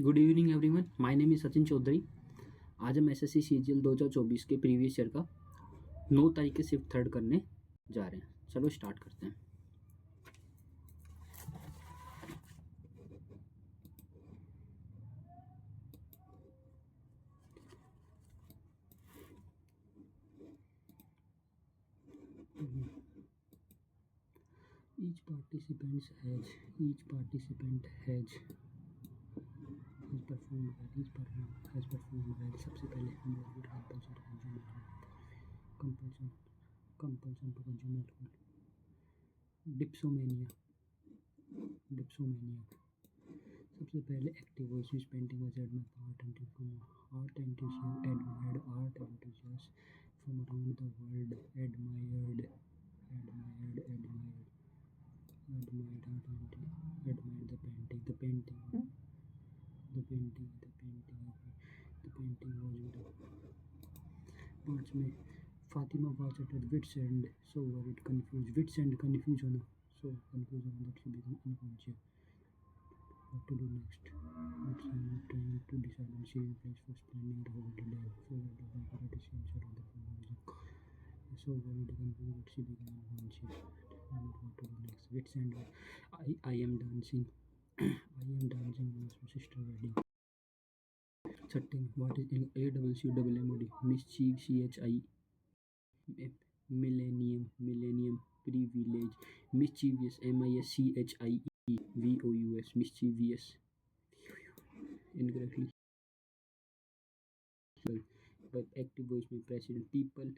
Good evening everyone, my name is Sachin Chaudhary. आज हम SSC CGL 2024 के प्रीवियस ईयर का 9 तारीख के शिफ्ट थर्ड करने जा रहे हैं। चलो स्टार्ट करते हैं। each participant has performed well। सबसे पहले हम लोग compulsion compulsion to consume alcohol. Dipsomania सबसे पहले active voice which painting was admired art enthusiast admired art enthusiasts from around the world admired the painting was पाँच में Fatima was at wits end so worried confused wits end confused होना so confused होना that she became unconscious what to do next it's trying to decide when she replaced for spending the whole day so worried about the decision of the music so worried confused that she became unconscious and what to do next wits end I am dancing was my sister wedding छठे what is in AWCWMOD mischief CHI millennium privilege mischievous MISCHIEVOUS mischievous incorrectly but active voice में president people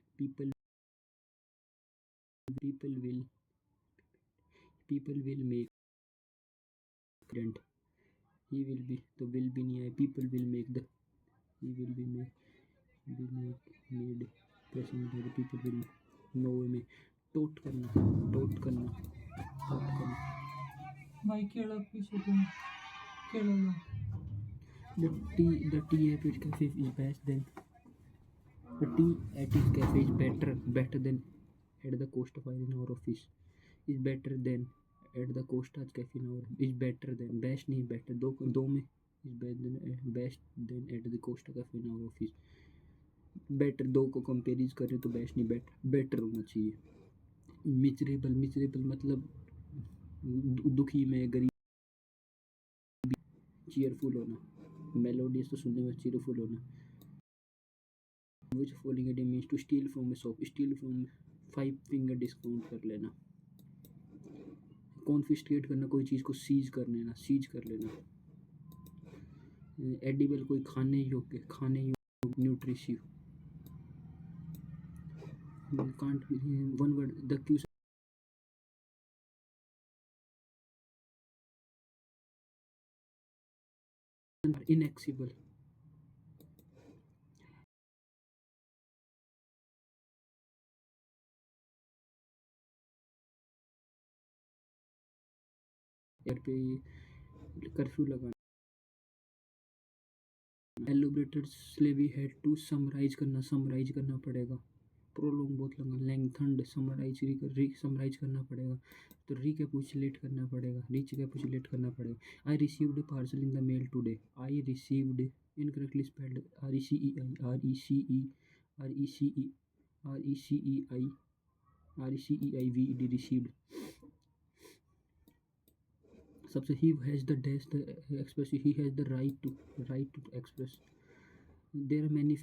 will make president he will be तो will be नहीं आया people will make the he will be made president the people will no में टोट करना भाई केला पीछे तुम केला लो the tea at its cafe is best than the tea at its cafe is better than at the Costa Fire in our office is better than at the Costa cafe in our is better than best नहीं better दो में is best than at the Costa cafe in our office better दो को कंपेरिज करें तो best नहीं better होना चाहिए मिजरेबल मतलब दुखी में गरीब चीयरफुल होना मेलोडियस तो सुनने में चीयरफुल होना which following idiom means to steal from a shop steal from 5 finger discount कर लेना कॉन्फिस्केट करना कोई चीज़ को सीज कर लेना एडिबल कोई खाने योग्य न्यूट्रिशिव can't be one word the Q are inaccessible air पे कर्फ्यू लगाना एलिब्रेटेड स्लेवी हैड टू समराइज करना पड़ेगा प्रोलॉन्ग बहुत लंबा लेंथन्ड समराइज करना पड़ेगा तो रिकैपिचुलेट करना पड़ेगा I received parcel in the mail today I received incorrectly spelled RECEIVED received सबसे he has the dash the express he has the right to express there are many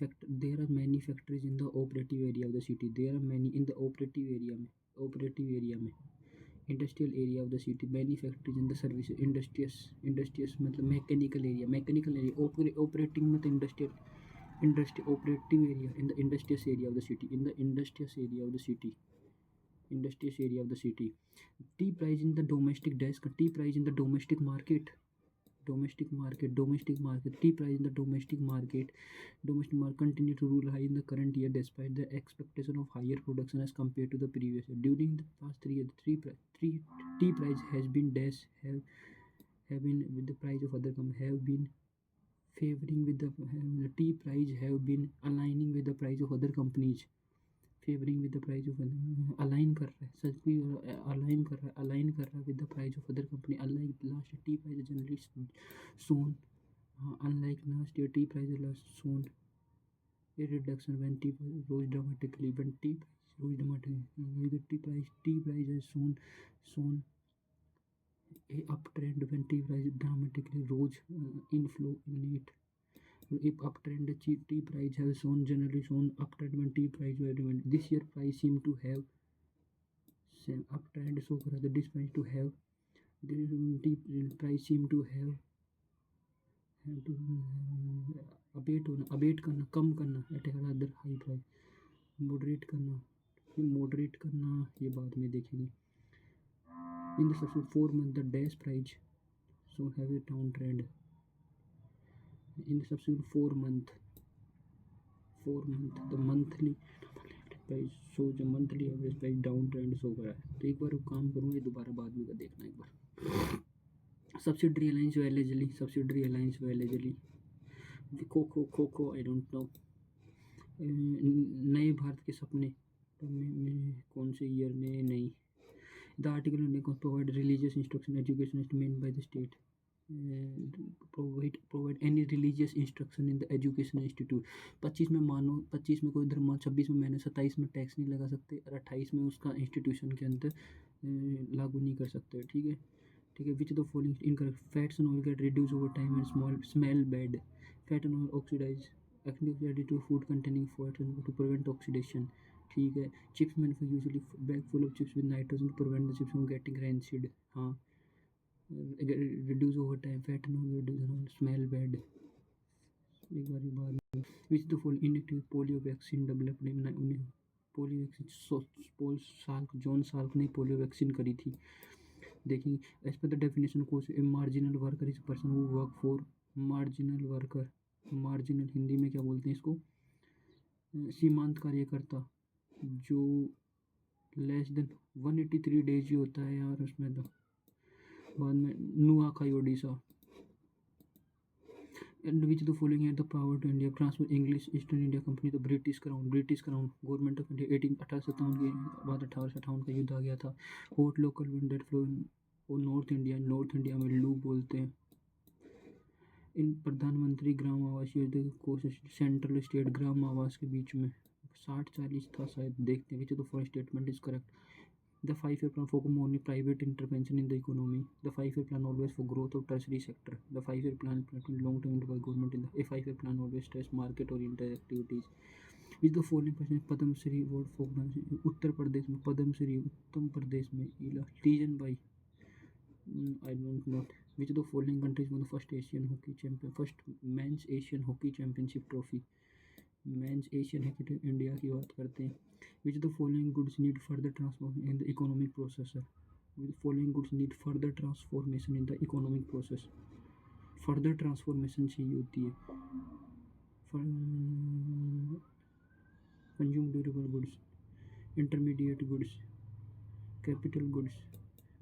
factories in the operative area of the city there are many in the operative area में industrial area of the city many factories in the service industrious मतलब mechanical area operating मतलब operative area in the industrious area of the city tea price in the domestic desk tea price in the domestic market tea price in the domestic market continue to rule high in the current year despite the expectation of higher production as compared to the previous year during the past 3 years tea price has been have been with the price of other have been favoring with the tea price have been aligning with the price of other companies favouring with the price of align कर रहा है सच भी align कर रहा है with the price of other company alike last टी price generally सोन Unlike last year, tea prices last shown a reduction when tea price rose dramatically. When tea price rose dramatically, the tea price has shown a uptrend when tea price dramatically rose. Inflow in it. If uptrend, the tea price has generally shown uptrend when tea price were driven. This year price seem to have same uptrend, so for this price to have the tea price seem to have to abate करना, कम करना at a rather high price, moderate करना ये बाद में देखेंगे. In the subsequent 4 months, the dash price so have a downtrend. In the subsequent 4 months, the monthly price so जो monthly average price downtrend show करा है. तो एक बार काम करूँ, ये दोबारा बाद में का देखना एक बार. Subsidiary alliance allegedly खो I don't know. नए भारत के सपने में कौन से ईयर में नहीं. The article provide religious instruction education is meant by the state. Provide any religious instruction in the education institute. 25 में मानो, 25 में कोई धर्म, 26 में मैंने, 27 में टैक्स नहीं लगा सकते और 28 में उसका इंस्टीट्यूशन के अंदर लागू नहीं कर सकते. ठीक है. Which of the following is incorrect? Fats and oil get reduced over time and smell bad. Fat and oil oxidize added to food containing fat and to prevent oxidation. ठीक है. Chips manufactured usually bag full of chips with nitrogen to prevent the chips from getting rancid. हाँ. Reduce over time. Fat and oil reduce and smell bad. एक बार बाद में. Which of the following inactive polio vaccine developed in polio vaccine John Salk ने polio vaccine करी थी. देखिए, as per the definition course a marginal worker is person who work for. Marginal worker, marginal Hindi में क्या बोलते हैं इसको? सीमांत कार्यकर्ता, जो लेस देन 183 डेज ही होता है यार उसमें. तो बाद में Nuakhai Odisha. And which the following had the power to India transfer English East India Company तो British crown government of India 1857 के बाद 1858 का युद्ध आ गया था. Hot local wind that flow और नॉर्थ इंडिया में लू बोलते हैं. इन प्रधानमंत्री ग्राम आवास योजना को सेंट्रल स्टेट ग्राम आवास के बीच में 60-40 था शायद. देखते हैं which the first statement is correct. The 5-year plan focus on private intervention in the economy. The 5-year plan always for growth of tertiary sector. The 5-year plan long-term by government in the 5-year plan always stress market-oriented activities. Which the following person Padam Shri award for Uttar Pradesh में Padam Shri Uttar Pradesh में region by I don't know. Which the following countries won the first Asian hockey champion, first men's Asian hockey championship trophy. Men's Asian hockey India की बात करते हैं. Which the following goods need further transformation in the economic process. Following goods need further transformation in the economic process. Further transformation चाहिए होती है. Consume durable goods, intermediate goods, capital goods.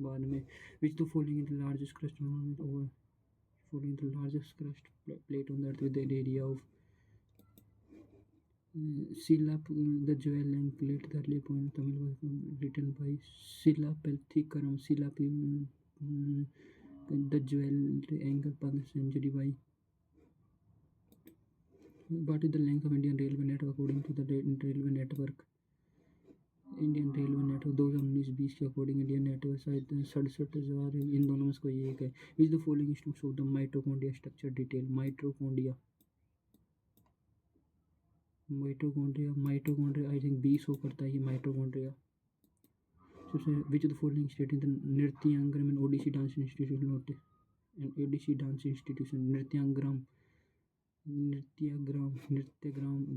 बाद में which the following the largest crust over following the largest crust plate on the earth with the area of Silap, the jewel and plate, the early poem Tamil was written by Silapalthikaram. Silap, the jewel anchor 1st century by. What is the length of Indian railway network according to the railway network? Indian railway network 2019-20 के according Indian network शायद 67,000. इन दोनों में से कोई एक है. Is the following structure of the mitochondria structure detail. Mitochondria I think 20 हो करता है ये mitochondria. Which the following state in the Nrityangam and Odissi dance institution note and Odissi dance institution. Nrityagram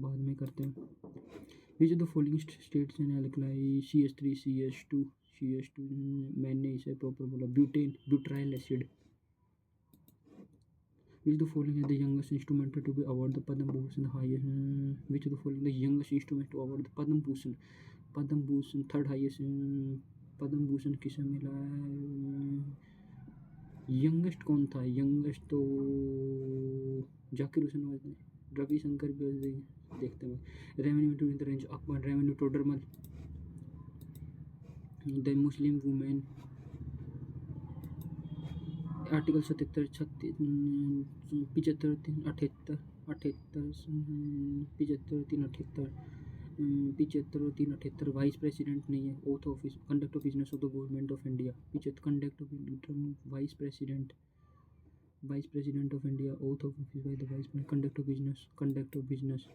बाद में करते हैं. Which the following states and alkali CS3 CS2 मैंने इसे प्रॉपर बोला. Butyl acid. Which the following is the youngest instrument to be awarded the Padma Bhushan highest? Which of the following the youngest instrument to award the Padma Bhushan? Third highest. Padma Bhushan किसे मिला है? Youngest कौन था? Youngest तो Zakir Hussain was ने. रवि शंकर भी देखते हैं. Revenue to in the range Akbar revenue to dermal. The Muslim women article 77 36 75 3 78 78 75 3 78 75 3 78 vice president नहीं है। Oath office conduct of business of the government of India 75 conduct of vice president of India oath of office by the vice conduct of business.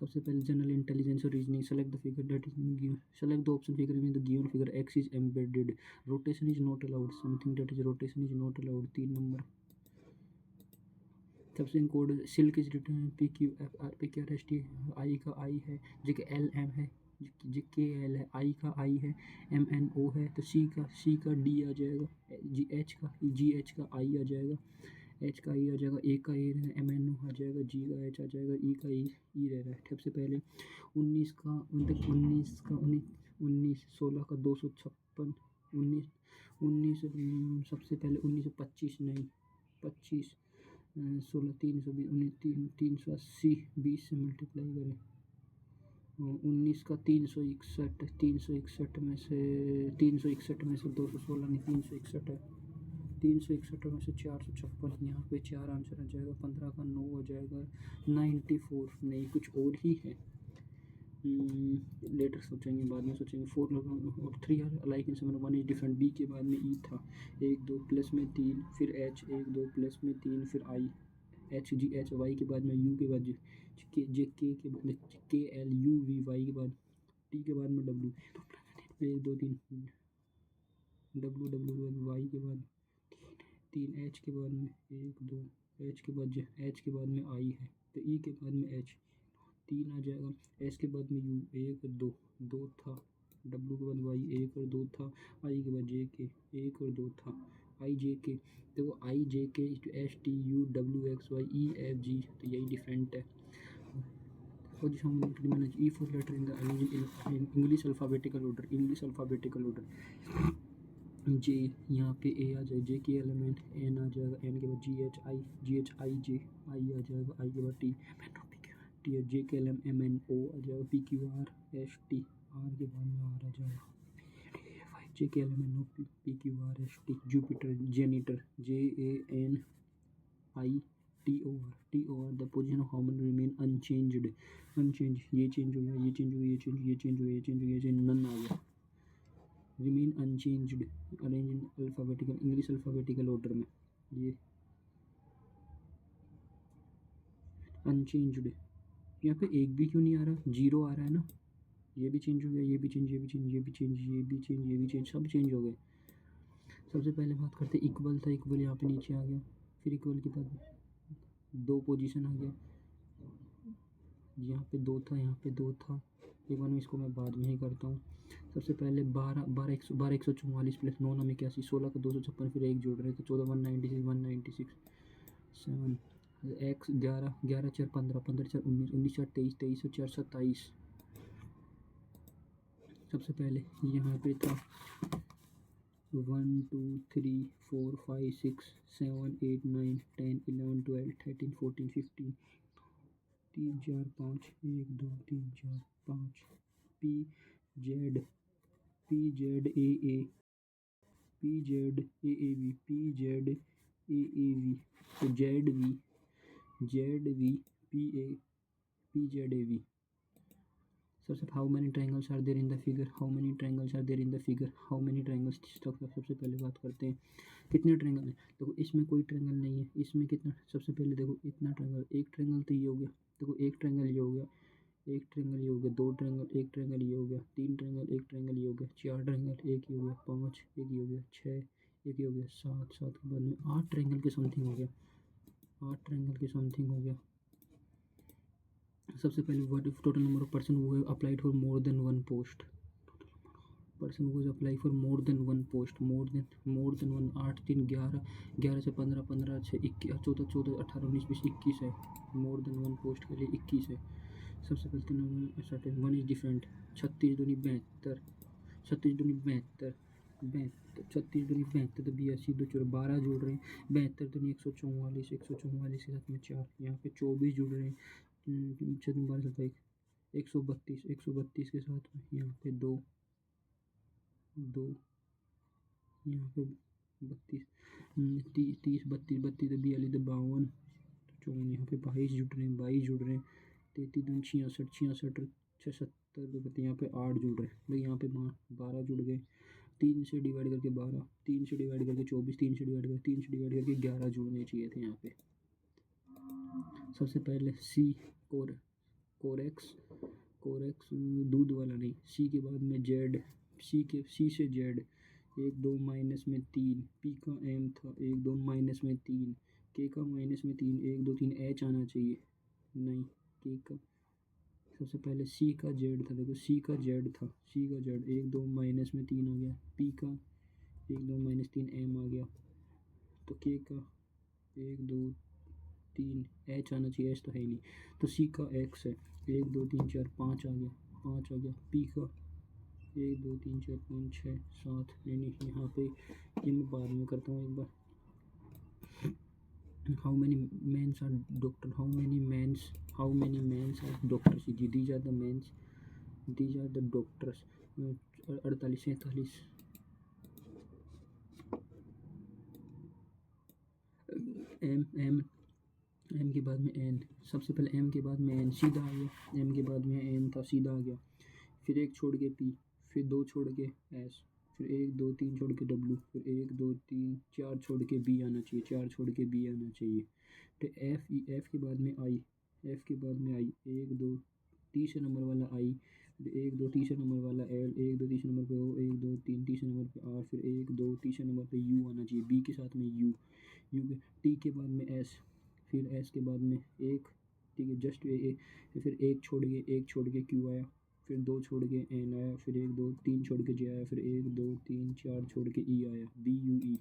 सबसे पहले general intelligence और reasoning select the figure that is given select the option figure in the given figure x is embedded rotation is not allowed something that is rotation is not allowed 3 number. सबसे code silk is return P Q F R P Q R S T I का आई है जे K L M है जे K L है आई का आई है M N ओ है तो सी का डी आ जाएगा जी एच का आई आ जाएगा एच का ई आ जाएगा ए का ए एम एन ओ आ जाएगा जी का एच आ जाएगा ई का ई रह रहा है। सबसे पहले 19 16 का 256 19 सबसे पहले 1925 नहीं 25 16 320 380 20 से मल्टीप्लाई करें 19 का 361 में से 216 नहीं 361 है 361 में से 456 यहाँ पे 4 आंसर आ जाएगा 15 का 9 आ जाएगा 94 नहीं कुछ और ही है लेटर सोचेंगे बाद में सोचेंगे 4 और 3 are like in summer 1 is different B के बाद में ई था 1 2 प्लस में 3 फिर एच 1 2 प्लस में 3 फिर I H G H Y के बाद में यू के बाद जे के बाद में के एल यू वी वाई के बाद टी के बाद में डब्ल्यू 1 2 3 डब्ल्यू डब्ल्यू के बाद वाई के बाद 3 एच के बाद में 1 2 एच के बाद में आई है तो ई के बाद में एच 3 आ जाएगा एस के बाद में यू 1 2 था डब्ल्यू के बाद वाई 1 और 2 था आई के बाद जे के 1 और 2 था आई जे के तो वो I J K S T U W X Y E F G तो यही डिफरेंट है। E four letter in the English alphabetical order J यहाँ पे ए आ जाएगा जे के एलिमेंट एन आ जाएगा एन के बाद जी एच आई जे आई आ जाएगा आई के बाद T T J K L M N O आ जाएगा P Q R S T R के बाद में आर आ जाएगा J K L M N O P Q R S T Jupiter janitor J A N I T O R the position of hormone remain unchanged ये change हो गया ये change हो गया ये चेंज ये चेंज हो गया ये चेंज हो गया ये चेंज नन आ गया remain unchanged arrange in alphabetical English alphabetical order में ये अनचेंज्ड यहाँ पे एक भी क्यों नहीं आ रहा 0 आ रहा है ना ये भी चेंज हो गया ये भी चेंज ये भी चेंज ये भी चेंज ये भी चेंज ये भी चेंज सब चेंज हो गए। सबसे पहले बात करते इक्वल था इक्वल यहाँ पे नीचे आ गया फिर इक्वल के बाद 2 पोजीशन आ गया यहाँ पे 2 था यहाँ पे 2 था एक बार में इसको मैं बाद में ही करता हूँ। सबसे पहले 12 144 प्लस 9 9 81 16 का 256 फिर 1 जोड़ रहे तो 14 196 7 एक्स 11 11 4 15 15 4 19 19 4 23 23 4 27 सबसे पहले यहाँ पे था 1 2 3 4 5 6 7 8 9 10 11 12 13 14 15 3 4 5 1 2 3 4 5 P Z A A P Z A V P Z A V तो Z V P Z A V. सबसे how many triangles are there in the figure सबसे पहले बात करते हैं कितने ट्रायंगल हैं। देखो इसमें कोई ट्रायंगल नहीं है इसमें कितना सबसे पहले देखो इतना ट्रायंगल एक ट्रायंगल तो ये हो गया देखो एक ट्रायंगल ये हो गया एक ट्रायंगल ये हो गया 2 ट्रायंगल एक ट्रायंगल ये हो गया 3 ट्रायंगल एक ट्रायंगल ये हो गया 4 ट्रायंगल एक ये हो गया 5 एक ये हो गया 6 एक ये हो गया 7 के बाद में 8 ट्रायंगल के समथिंग हो गया सबसे पहले what if total number of person who have applied for more than one post person who has apply for more than one post more than 1 8 3 11 11 से 15 15 से 21 14 14 18 19 20 21 है मोर देन वन पोस्ट के लिए 21 है। सबसे पहले सर्टेन वन इज डिफरेंट 36 दूनी 72 36 दूनी 72 36 दूनी 72 तो 82 2 4 12 जोड़ रहे हैं 72 दूनी 144 144 के साथ में 4 यहाँ पे 24 जुड़ रहे हैं 6 12 27 132 के साथ में यहाँ पे 2 यहाँ पे 32 30 32 32 तो 42 तो 52 54 यहाँ पे 22 जुड़ रहे हैं 33 दूनी 66 66 और 76 तो बत्ती यहाँ पे 8 जुड़ रहे हैं तो यहाँ पे 12 जुड़ गए 3 से डिवाइड करके 12 3 से डिवाइड करके 24 3 से डिवाइड करके 11 जुड़ने चाहिए थे यहाँ पे। सबसे पहले सी कोरेक्स दूध वाला नहीं, सी के बाद में जेड, सी से जेड 1 2 माइनस में 3, पी का एम था 1 2 माइनस में 3, के का माइनस में 3 1 2 3 एच आना चाहिए नहीं के का। सबसे पहले सी का जेड था, देखो सी का जेड था, सी का जेड 1 2 माइनस में 3 आ गया, पी का 1 2 माइनस 3 एम आ गया, तो के का 1 2 3 एच आना चाहिए, एच तो है ही नहीं, तो सी का एक्स है 1 2 3 4 5 आ गया, पी का 1 2 3 4 5 6 7 नहीं यहाँ पे ये मैं बाद में करता हूँ एक बार। How many mans are doctor, how many mans are doctors, these are the mans, these are the doctors. 48 47 M के बाद में एन, सबसे पहले एम के बाद में एन सीधा आ गया, एम के बाद में एन था सीधा आ गया, फिर 1 छोड़ के पी, फिर 2 छोड़ के एस, फिर 1 2 3 छोड़ के डब्ल्यू, फिर 1 2 3 4 छोड़ के बी आना चाहिए, 4 छोड़ के बी आना चाहिए। तो एफ के बाद में आई, 1 2 तीसरे नंबर वाला आई, फिर 1 2 तीसरे नंबर वाला एल, 1 2 तीसरे नंबर पे ओ, 1 2 3 तीसरे नंबर पे आर, फिर 1 2 तीसरे नंबर पे यू आना चाहिए, बी के साथ में यू के टी के बाद में एस, फिर एस के बाद में एक, ठीक है जस्ट फिर एक छोड़ के क्यू आया, फिर 2 छोड़ के एन आया, फिर 1 2 3 छोड़ के जे आया, फिर 1 2 3 4 छोड़ के ई आया, बी यू ई।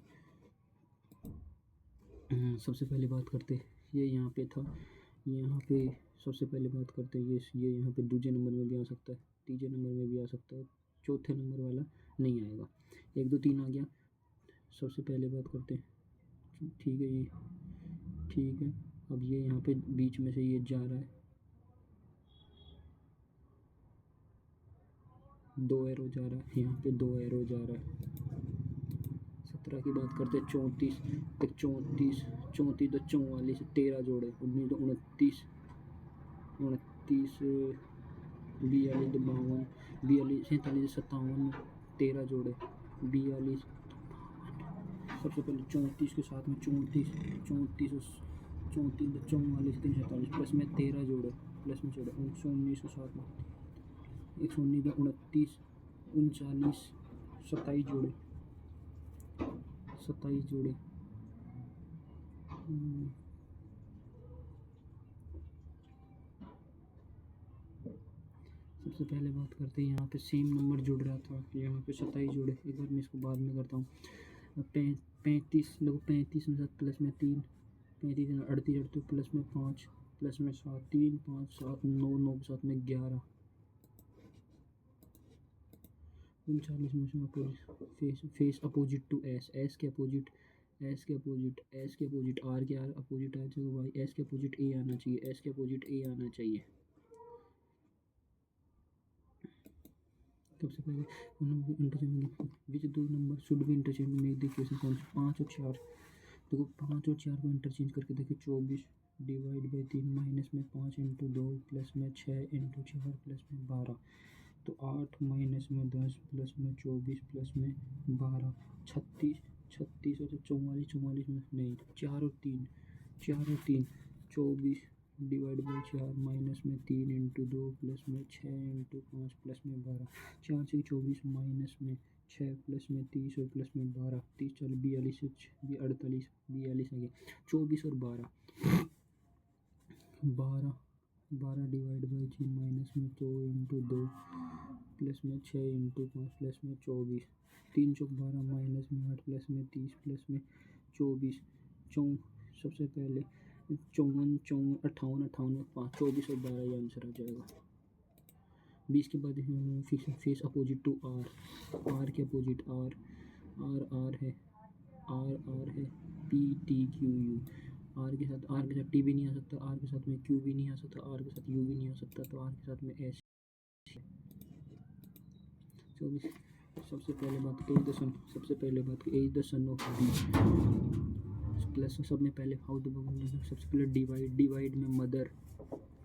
सबसे पहले बात करते ये यहाँ पे था, यहाँ पे सबसे पहले बात करते हैं ये यहाँ पे दूसरे नंबर में भी आ सकता है, तीसरे नंबर में भी आ सकता है, चौथे नंबर वाला नहीं आएगा। 1 2 3 आ गया, सबसे पहले बात करते हैं, ठीक है ये ठीक है। अब ये यहाँ पे बीच में से ये जा रहा है, 2 एरो जा रहा है, यहाँ पे 2 एरो जा रहा है। 17 की बात करते हैं, 34 तक 34 34 तो 44 13 जोड़े, 19 तो 29 42 तो 52 42 47 57 13 जोड़े 42। सबसे पहले 34 के साथ में 34 34 34 तो 44 3 47 प्लस में 13 जोड़े, प्लस में जोड़े 119 के साथ में 119 तो 29 39 27 जोड़े 27 जोड़े। सबसे पहले बात करते हैं यहाँ पे सेम नंबर जुड़ रहा था, यहाँ पे 27 जोड़े, एक बार मैं इसको बाद में करता हूँ। 35 देखो 35 में 7 प्लस में 3 35 38 38 प्लस में 5 प्लस में 7 3 5 7 9 9 के साथ में 11 39 में face opposite to S, S के अपोजिट आर के अपोजिट आ जाएगा वाई, एस के अपोजिट ए आना चाहिए, सबसे पहले interchange which 2 number should be interchange make the equation कौन सी 5 और 4, देखो 5 और 4 को इंटरचेंज करके देखिए 24 डिवाइड बाई 3 माइनस में 5 इंटू 2 प्लस में 6 इंटू 4 प्लस में 12, तो 8 माइनस में 10 प्लस में 24 प्लस में 12 36 और 44 में नहीं 4 और 3 24 डिवाइड बाई 4 माइनस में 3 इंटू 2 प्लस में 6 इंटू 5 प्लस में 12, 4 से 24 माइनस में 6 प्लस में 30 और प्लस में 12 30 40 42 48 42 आ गया, 24 और 12 डिवाइड बाई 3 माइनस में 2 इंटू 2 प्लस में 6 इंटू 5 प्लस में 24 3 चौक 12 माइनस में 8 प्लस में 30 प्लस में 24 सबसे पहले 54 58 में 5 24 और 12 ये आंसर आ जाएगा। 20 के बाद फेस अपोजिट टू आर के अपोजिट आर है P T Q U, R के साथ टी भी नहीं आ सकता, आर के साथ में क्यू भी नहीं आ सकता, आर के साथ यू भी नहीं आ सकता, तो आर के साथ में एस 24 सबसे पहले बात ए द सन, सबसे पहले बात A the son of B plus सब में पहले हाउ द सबसे पहले डिवाइड में mother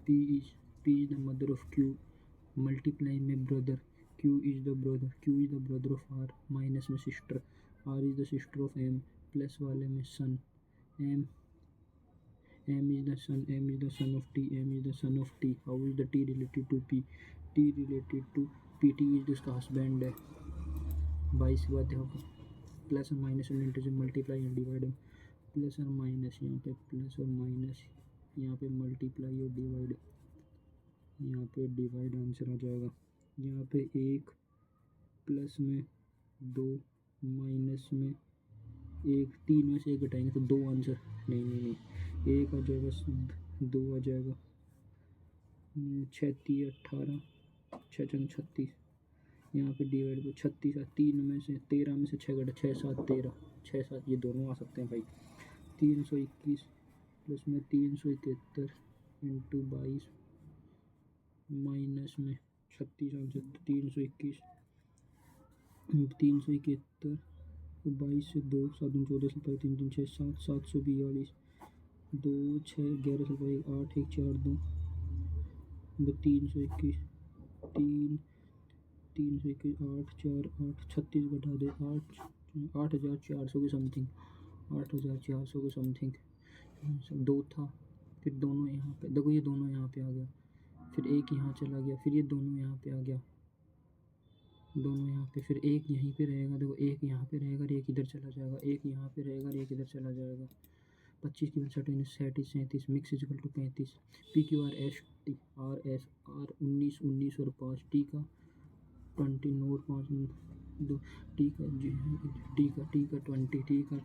P is the mother of Q, multiply में brother Q is the brother of R, minus में sister R is the sister of M, plus वाले में son M is the son of T, M is the son of T. How is the T related to P? T related to P, T is जिसका husband है। 22 के बाद देखो plus और minus और into से मल्टीप्लाई और divide, plus और माइनस यहाँ पे प्लस और माइनस, यहाँ पे मल्टीप्लाई और डिवाइड, यहाँ पे डिवाइड आंसर आ जाएगा। यहाँ पे 1 प्लस में 2 माइनस में 1, 3 में से 1 घटाएंगे तो 2 आंसर, नहीं 1 आ जाएगा, 2 आ जाएगा, 36 18 6 चंग 36, यहाँ पे डिवाइड को 36 3 में से 13 में से 6 घटा 6 7 13 6 7 ये दोनों आ सकते हैं भाई। 321 प्लस में 371 इंटू 22 माइनस में 36 आंसर 321 371 22 से 2 7 14 से 3 3 6 7 742 2 6 11 से 8 1 4 2 321 3 321 8 4 8 36 घटा दे 8,400 के समथिंग, 8,400 के समथिंग 2 था। फिर दोनों यहाँ पे देखो, ये दोनों यहाँ पे आ गया, फिर एक यहाँ चला गया, फिर ये दोनों यहाँ पे आ गया, दोनों यहाँ पे, फिर एक यहीं पे रहेगा, देखो एक यहाँ पे रहेगा और एक इधर चला जाएगा, एक यहाँ पे रहेगा और एक इधर चला जाएगा। 25 की 37 37 mix equal to 35, P Q R S T R S R 19 19 और 5 टी का 20 नोट 5 2 टी का 20 टी का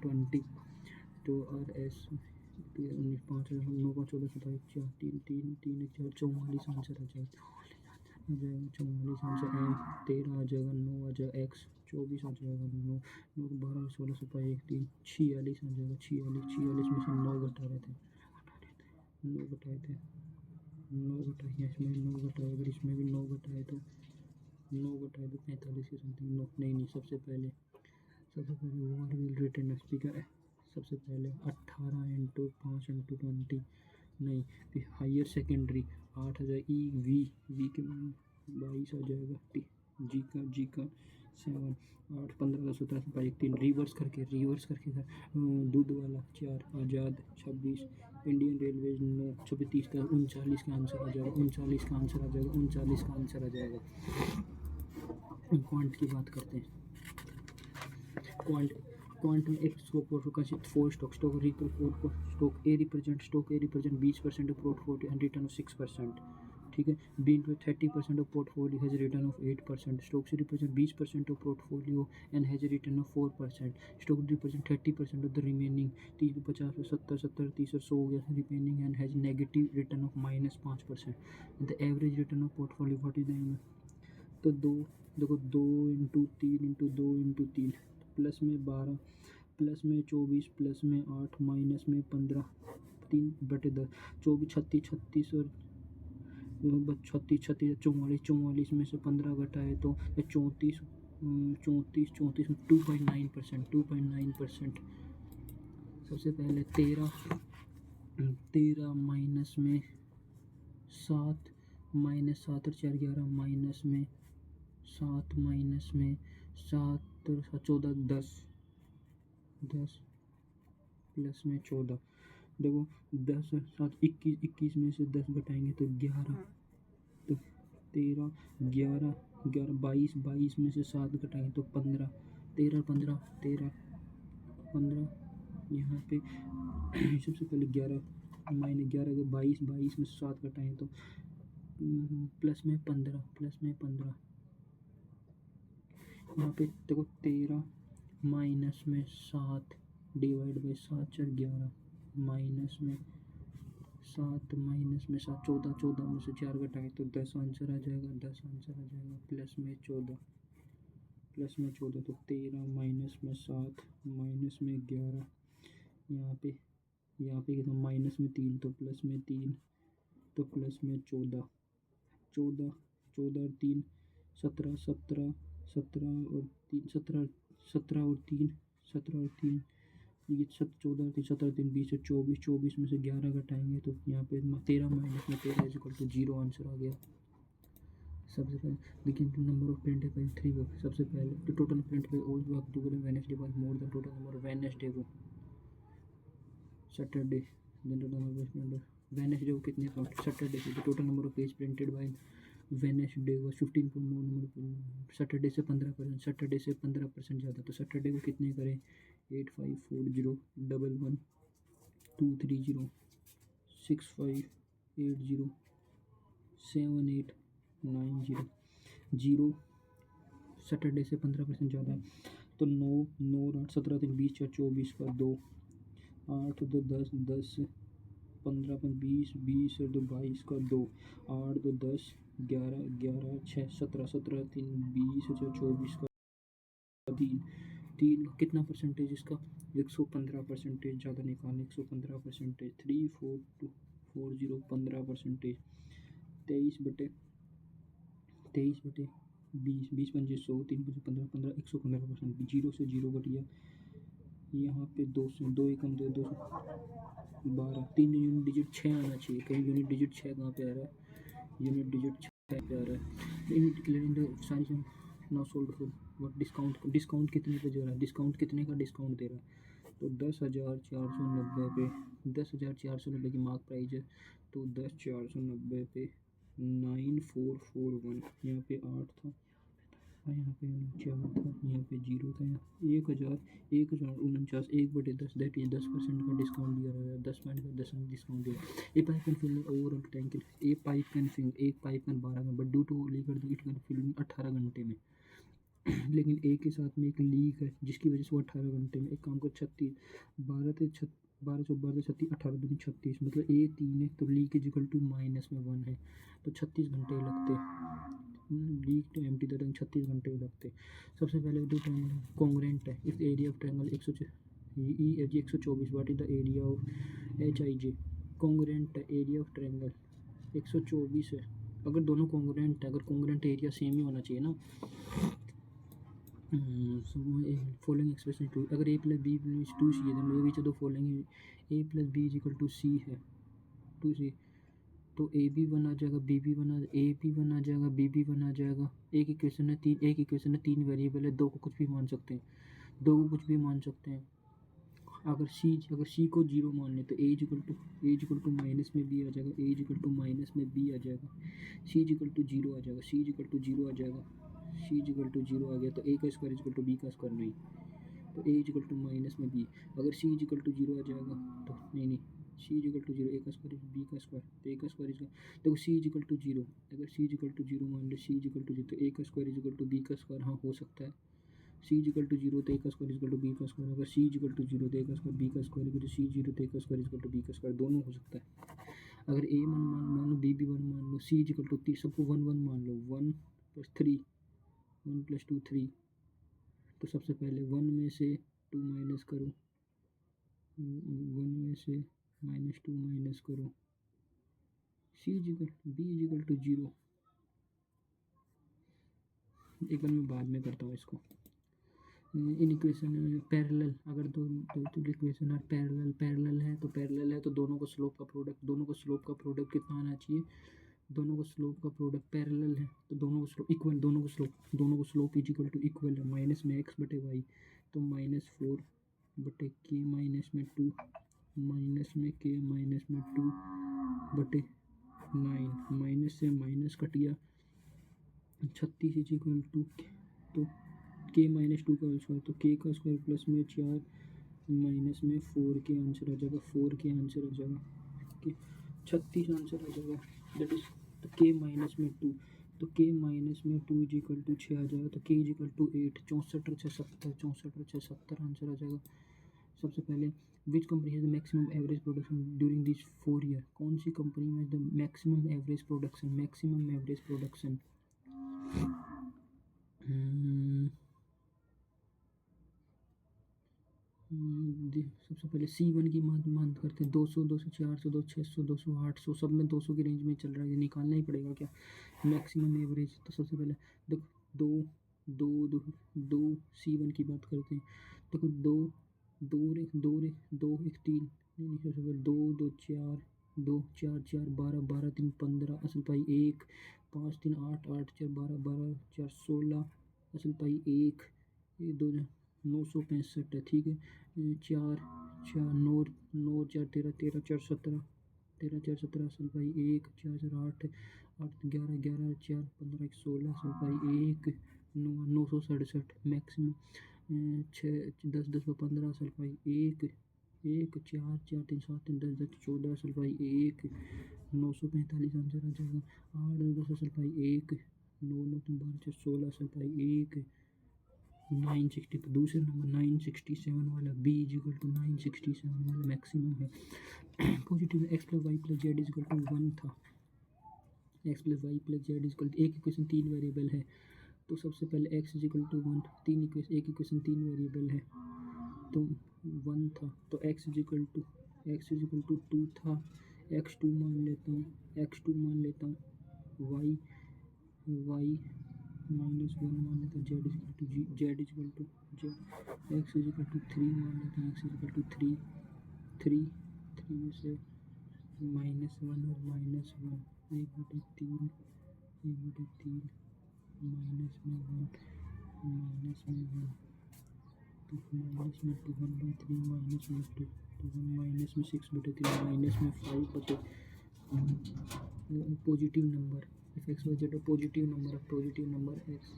20 तो आर एस 19 5 9 5 14 27 4 3 3 3 4 44 आंसर आ जाएगा, 44 आंसर एम 13 आ जाएगा, 9 आ जाएगा, एक्स 24 आ जाएगा, 9 9 12 16 से 1 3 46 आ जाएगा, 46 में से 9 घटा रहे थे, 9 घटाए थे, 9 घटाए इसमें 9 घटाए, अगर इसमें भी 9 घटाए तो 45 के समथिंग। नहीं सबसे पहले व्हाट विल रिटर्न स्पीकर है, सबसे पहले 18 इंटू 5 इंटू 20 नहीं, फिर हायर सेकेंडरी 8 आ जाएगा, ई वी के 22 आ जाएगा, टी जी का 7 8 15 17 से 5 3 रिवर्स करके दूध वाला 4 आज़ाद 26 इंडियन रेलवेज 9 36 का 39 का आंसर आ जाएगा, 39 का आंसर आ जाएगा, 39 का आंसर आ जाएगा। क्वांट की बात करते हैं, क्वांट में एक stock consist 4 stock stock A represent 20% of portfolio and return of 6%, ठीक है। B into 30% of portfolio has return of 8%, stock C represent 20% of portfolio and has return of 4%, stock represent 30% of the remaining 30 50 70 70 30 और 100 हो गया remaining and has negative return of -5%। The average return of portfolio what is the, तो 2 देखो 2 into 3 into 2 into 3 plus में 12 plus में 24 plus में 8 minus में 15 3/10 24 36 36 और 36 36 44 44 में से 15 घटाए तो 34 34 में 2.9%। सबसे पहले 13 माइनस में 7 -7 और 4 11 माइनस में 7 माइनस में 7 और 14 10 प्लस में 14 देखो 10 और 7 21 में से 10 घटाएंगे तो 11 तो 13 11 22 में से 7 घटाएंगे तो 15 13 यहाँ पे सबसे पहले 11 माइनस 11 के 22 में से 7 घटाएंगे तो प्लस में 15 यहाँ पे देखो 13 माइनस में 7 डिवाइड बाई 7 4 11 माइनस में 7 माइनस में 7 14 में से 4 घटाए तो 10 आंसर आ जाएगा, प्लस में 14 तो 13 माइनस में 7 माइनस में 11 यहाँ पे कितना माइनस में 3 तो प्लस में 3 तो प्लस में 14 और 3 17 17 और 3 ये 14 और 3 17 3 20 और 24 में से 11 घटाएंगे तो यहाँ पे 13 माइनस में 13 इज इक्वल टू 0 आंसर आ गया। सबसे पहले देखिए number of printed by 3 work. सबसे पहले the total print by all work together Wednesday was more than total number of Wednesday को Saturday than total number of Wednesday को कितने सैटरडे से the total number of page printed by Wednesday was 15 more number Saturday से 15%, Saturday से 15% ज़्यादा तो Saturday को कितने करें 8540112330 65807890 जीरो सैटरडे से 15% ज़्यादा है तो 9 और 8 17 3 20 4 24 का 2 8 2 10 10 15 20 20 और 2 22 का 2 8 2 10 11 11 6 17 17 3 20 और 24 का 3 3 कितना परसेंटेज इसका 115% ज़्यादा निकालने 115% 34240 15% 23/20 20 पंजे 100 3 पंजे 15 15 115% 0 से 0 घटिया यहाँ पे 200 2 एकम 2 212 3 यूनिट डिजिट 6 आना चाहिए कहीं यूनिट डिजिट 6 कहाँ पे आ रहा है यूनिट डिजिट 6 पे आ रहा है इन सारी now sold for what discount कितने पे दे रहा है डिस्काउंट कितने का डिस्काउंट दे रहा है तो 10,490 पे 10,490 की मार्क प्राइस है तो 10,490 पे 9441 यहाँ पे 8 था यहाँ पे 4 था यहाँ पे 0 था 1,49 1/10 दैट इज 10% का डिस्काउंट दिया रहा है 10% डिस्काउंट दिया a pipe can fill over tank a pipe can fill एक पाइप कैन 12 में but due to leak it can fill 18 घंटे में लेकिन ए के साथ में एक लीक है जिसकी वजह से वो 18 घंटे में एक काम कर 36 12 12 से 36 18 दूनी 36 मतलब ए 3 है तो leak is equal to minus में 1 है तो 36 घंटे लगते leak to empty the tank 36 घंटे लगते सबसे पहले दो ट्रायंगल कॉन्ग्रेंट है if area of triangle 124 what is the area of H I J congruent है एरिया ऑफ ट्रायंगल 124 है अगर दोनों कॉन्ग्रेंट है अगर कॉन्ग्रेंट एरिया सेम ही होना चाहिए ना फॉलोइंग एक्सप्रेशन टू अगर A plus B plus 2 C है तो which of the following A plus B is equal to C है 2 सी तो ए भी वन आ जाएगा बी भी वन आ ए भी वन आ जाएगा बी भी वन आ जाएगा एक इक्वेशन है तीन वेरिएबल है दो को कुछ भी मान सकते हैं दो को कुछ भी मान सकते हैं अगर सी को 0 मान ले तो ए इक्वल टू माइनस में बी आ जाएगा ए इक्वल टू माइनस में बी आ जाएगा सी इक्वल टू 0 आ जाएगा सी इक्वल टू 0 आ जाएगा सी इक्वल टू 0 आ गया तो ए का स्क्वायर इक्वल टू बी का स्क्वायर नहीं तो ए इक्वल टू माइनस में बी अगर सी इक्वल टू 0 आ जाएगा तो नहीं सी इक्वल टू 0 ए का स्क्वायर बी का स्क्वायर तो ए का स्क्वायर देखो सी इक्वल टू 0 अगर सी इक्वल टू 0 मान लो सी इक्वल टू 0 तो ए का स्क्वायर इक्वल टू बी का स्क्वायर हाँ हो सकता है सी इक्वल टू 0 तो ए का स्क्वायर इक्वल टू बी का स्क्वायर अगर सी इक्वल टू 0 तो ए का स्क्वायर बी का स्क्वायर इक्वल टू सी 0 तो ए का स्क्वायर इक्वल टू बी का स्क्वायर दोनों हो सकता है अगर ए मान लो बी 1 मान लो सी इक्वल टू सबको 1 1 मान लो 1 + 3 1 + 2 3 तो सबसे पहले 1 में से 2 माइनस करो 1 में से -2 माइनस करो बी इक्वल टू 0 एक बार मैं बाद में करता हूँ इसको इन इक्वेशन में पैरेलल अगर दो इक्वेशन है पैरेलल है तो दोनों को स्लोप का प्रोडक्ट कितना आना चाहिए दोनों को स्लोप का प्रोडक्ट पैरेलल है तो दोनों को स्लोप इक्वल दोनों को slope is equal to equal है माइनस में x बटे वाई तो -4 बटे k माइनस में 2 माइनस में k माइनस में 2 बटे 9 माइनस से माइनस कटिया 36 इज इक्वल टू तो k माइनस 2 का स्क्वायर तो k का स्क्वायर प्लस में 4 माइनस में 4 के आंसर आ जाएगा 4 के आंसर आ जाएगा 36 आंसर आ जाएगा दैट इज तो k माइनस में 2 तो k माइनस में 2 इज इक्वल टू 6 आ जाएगा तो k इज इक्वल टू 8 64 और 6 70 आंसर आ जाएगा सबसे पहले which company has the maximum average production during this 4 year कौन सी कंपनी में द मैक्सिमम एवरेज प्रोडक्शन सबसे पहले C1 की मान करते हैं 200 200 400 200 600 200 800 सब में 200 की रेंज में चल रहा है ये निकालना ही पड़ेगा क्या मैक्सिमम एवरेज तो सबसे पहले देखो दो दो दो C1 की बात करते हैं। देखो दो दो एक तीन, नहीं सबसे पहले दो दो चार, दो चार चार बारह, बारह तीन 15, असल पाई एक, पाँच तीन आठ, आठ चार बारह, बारह चार 16, असल पाई एक, ये दो 965 है, ठीक है। चार चार नौ, नौ चार 13, 13 चार 17, 13 चार 17, असल पाई एक, चार चार आठ, आठ 11, 11 चार 15, 16, असल पाई एक, 967 मैक्सिमम। छः 10 10 व 15, असल पाई एक, एक चार चार 3 7 3 10 10 14, असल पाई एक, 945 आंसर आ जाएगा। आठ 10 असल पाई एक, 9 9 3 12 4 16, असल पाई एक, 960 दूसरे नंबर 967 वाला बी इज इक्वल टू 967 वाला मैक्सिमम है। Positive X plus Y plus Z is equal to 1 था। X plus Y plus Z is equal to, एक इक्वेशन 3 वेरिएबल है, तो सबसे पहले एक्स इज इक्वल टू 1, तीन इक्वेशन, एक इक्वेशन 3 वेरिएबल है तो 1 था, तो एक्स इज इक्वल टू 2 था, x2 मान लेता हूँ, x2 मान लेता हूँ, y y माइनस 1 मान लेता हूँ, Z is equal to G, Z is equal to Z, X is equal to 3 मान लेता हूँ, एक्स इज इक्वल टू 3, 3 3 में से -1 और -1, 1/3, 1/3 माइनस में 1, माइनस में 1, तो माइनस में 2, 1/3 माइनस में 2, तो 1 माइनस में 6/3 माइनस में 5/, positive number, if X Y Z positive number X,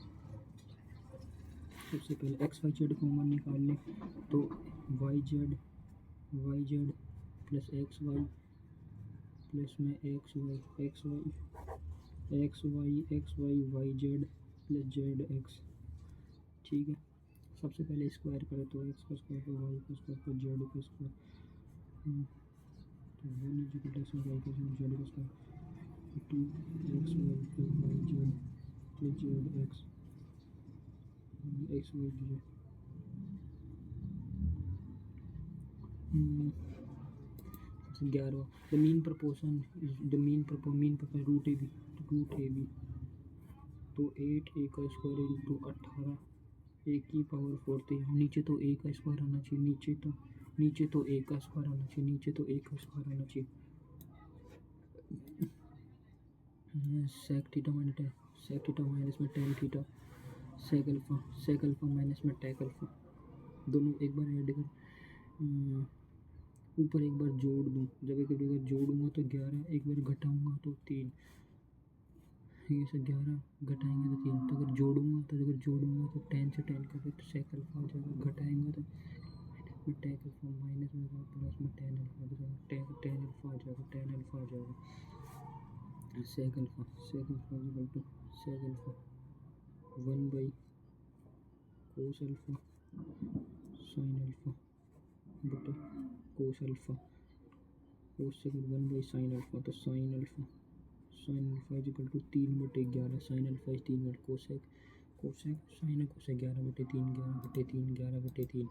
सबसे पहले एक्स वाई जेड कॉमन निकाल लें, तो Y Z plus X Y plus में X Y Y Z plus Z X, ठीक है। सबसे पहले स्क्वायर करें तो एक्स का स्क्वायर पर वाई का स्क्वायर पर जेड का स्क्वायर, तो 1 is equal to X Y का जेड का स्क्वायर, 2 एक्स वाई पर Y Z plus Z X, X Y Z, 11, the mean proportion root A B, तो 8 a का स्क्वायर इंटू 18 a की पावर 4, तो यहाँ नीचे तो a का स्क्वायर आना चाहिए, नीचे तो a का स्क्वायर आना चाहिए, सेक थीटा माइनस में tan theta, sec alpha minus में टेक अल्फा, दोनों एक बार ऐड कर, ऊपर एक बार जोड़ दूँ, जब एक बार जोड़ूंगा तो 11, एक बार घटाऊंगा तो 3, ये से 11 घटाएंगे तो 3, तो अगर जोड़ूंगा तो 10 से 10 का तो सेक अल्फा हो जाएगा, घटाएंगे तो में टेक अल्फा माइनस में प्लस में टेन अल्फा हो जाएगा, टेन अल्फा आ जाएगा, sec alpha equal to sec alpha 1 by cos alpha sine alpha बटे कोस अल्फा, कोस से 1 बाई साइन अल्फा, तो sine alpha is equal to 3/11, sine alpha is 3 बटे कोसेक साइन कोसेक 11/3, 11/3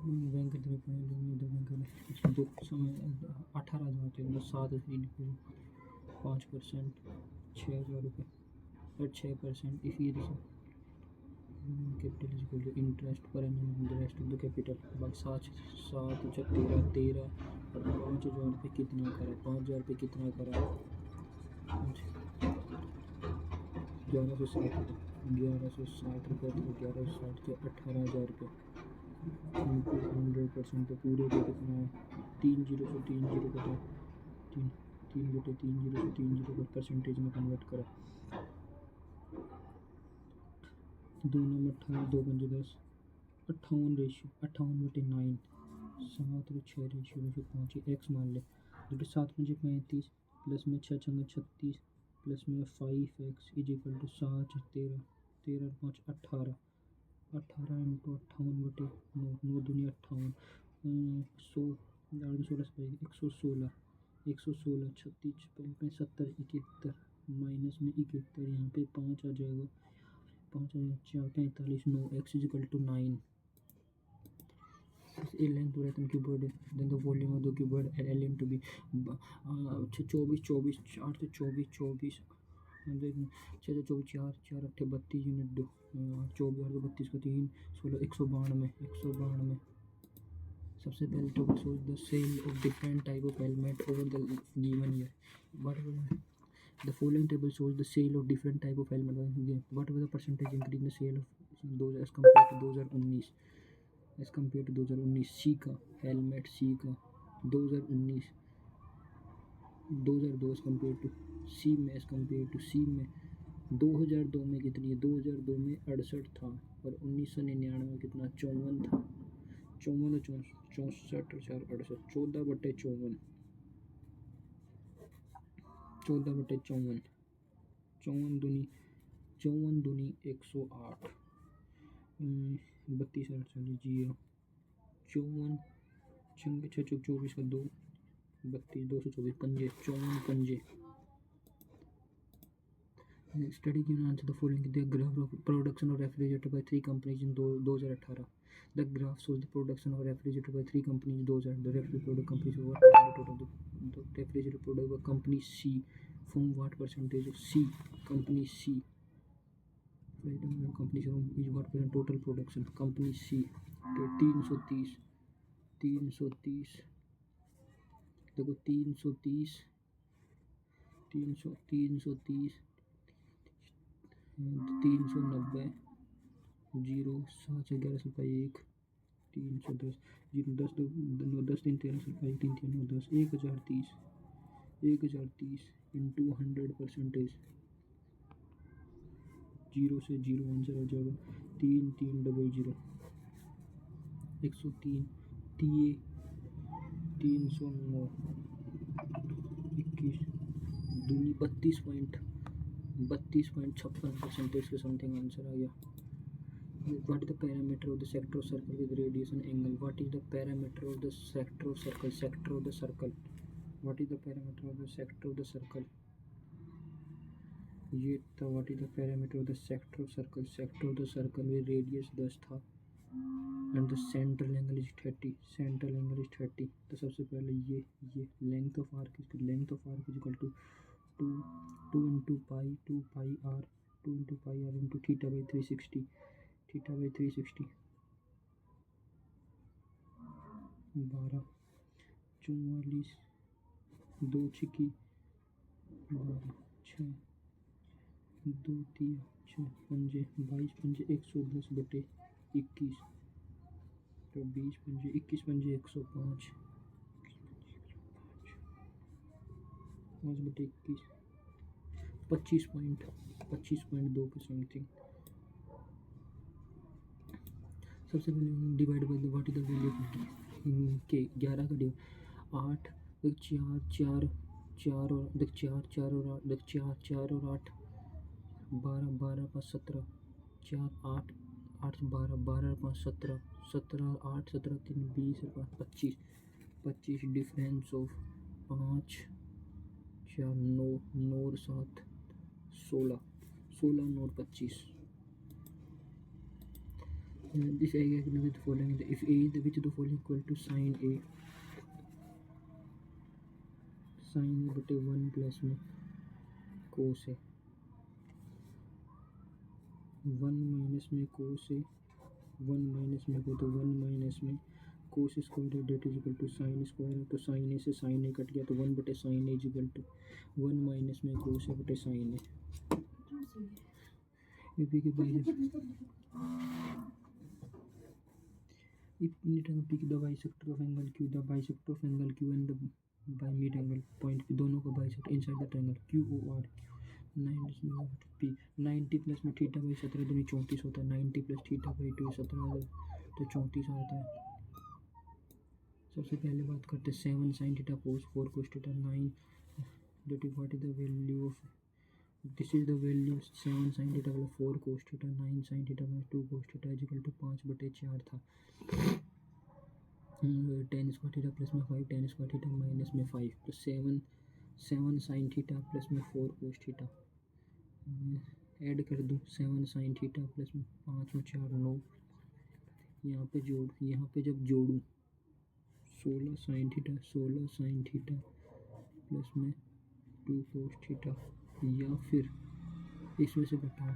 बैंक करते हैं, दो समय 18,000 7 5%, 6,000 रुपये और 6%, इसी capital is equal to interest पर एनम the rest of the capital, बाकी 7 7 13 और 5,000 रुपये कितना करा, 5,000 रुपये कितना करा, 1160 रुपये, तो 1160 के 18,000 रुपये इंटू 100%, तो पूरे पे कितना है, 3 जीरो से 3 जीरो कटा, 3/3 जीरो से 3 जीरो को परसेंटेज में कन्वर्ट करा, 2 नंबर 18, 2 पंजे 10, 58/9, 7 और 6 रेशियो में से 5 एक्स मान ले, जो कि 7 पंजे 35 प्लस में 6 छंगे 36 प्लस में 5x इज इक्वल टू 7 13, 13 और 5 18, 18 इंटू 58/9, 9 दूनी 58, 100 16 116 36 70 71 माइनस में 71, यहाँ पे 5 आ जाएगा, 5 4 45, 9 x is equal to 9, a length breadth and cuboid, then the volume of the cuboid L into B, 24 4 से 24 हम देखें 6 4 4 8 32 यूनिट 2 24 और 32 का 3 16 192 सबसे पहले तो सोच the sale of different type of helmet over the given year what the following table shows the sale of different type of helmet what was the percentage increase in the sale of those as compared to 2019 सी का helmet सी का 2019 2002 as compare to सी में as compare to सी में 2002 में कितनी है 2002 में 68 था और 1999 में कितना 54 था 54 64 4 68 14/54 14/54 54 दूनी 108 32 48 जीरो 54 6 24 का 2 32 224 पंजे 54 पंजे study given answer the following the graph of production of refrigerator by 3 companies in 2018 the graph shows the production of refrigerator by 3 companies in 2000 the refrigerator product companies what percentage total the refrigerator product by company C from what percentage of C company C company is what percent total production company C 330 330 देखो 330 330 390 zero 7 11 1 310 zero 10 10 3 13 1 3 3 10 1030 into 100% zero से zero answer आ जाएगा 3300 103 TA 309 21 दूनी 32.56% के something answer आ गया what is the parameter of the sector of circle with radius and angle what is the parameter of the sector of the circle what is the parameter of the sector of the circle ये था what is the parameter of the sector of the circle with radius 10 था and the central angle is 30 तो सबसे पहले ये length of arc is equal to 2 into pi 2 pi r 2 into pi r into theta by 360 12 44 2 छिकी 12 6 2 3 6 पंजे 22 पंजे 110/21 तो 20 पंजे 21 पंजे 105 5/21 25.2 के समथिंग सबसे पहले divide by what is the value के 11 का डिवाइड 8 देख 4 और देख 4 और 8 देख 4 और 8 12 12 5 17 4 8 8 12 12 5 17 17 8 17 3 20 25 25 डिफरेंस ऑफ 5 4 9 9 और 7 16 16 9 और 25 this area is with the following if A is which the following equal to sin A बटे 1 प्लस में cos A 1 माइनस में cos A 1 माइनस में को तो 1 माइनस में cos square that is equal to sine square तो sine A से sine A cut गया तो 1 बटे sine A is equal to 1 minus में cos A बटे साइन ए के if unit angle P the bisector of angle Q the bisector of angle Q and the by mid angle point P दोनों का bisect inside the triangle QOR 90 plus में theta by 17 दूनी 34 होता है 90 plus theta by 2 17 तो 34 आता है सबसे पहले बात करते हैं 7 sin theta cos 4 cos theta 9 that is what is the value of this is the value 7 sin theta plus 4 cos theta 9 sin theta plus 2 cos theta is equal to 5/4 था 10 square theta plus में 5 10 square theta minus में 5 तो 7 sin theta plus में 4 cos theta add कर दूँ 7 sin theta plus में 5 में 4 9 यहाँ पे जब जोड़ूँ 16 sin theta plus में 2 cos theta या फिर इसमें से घटाओ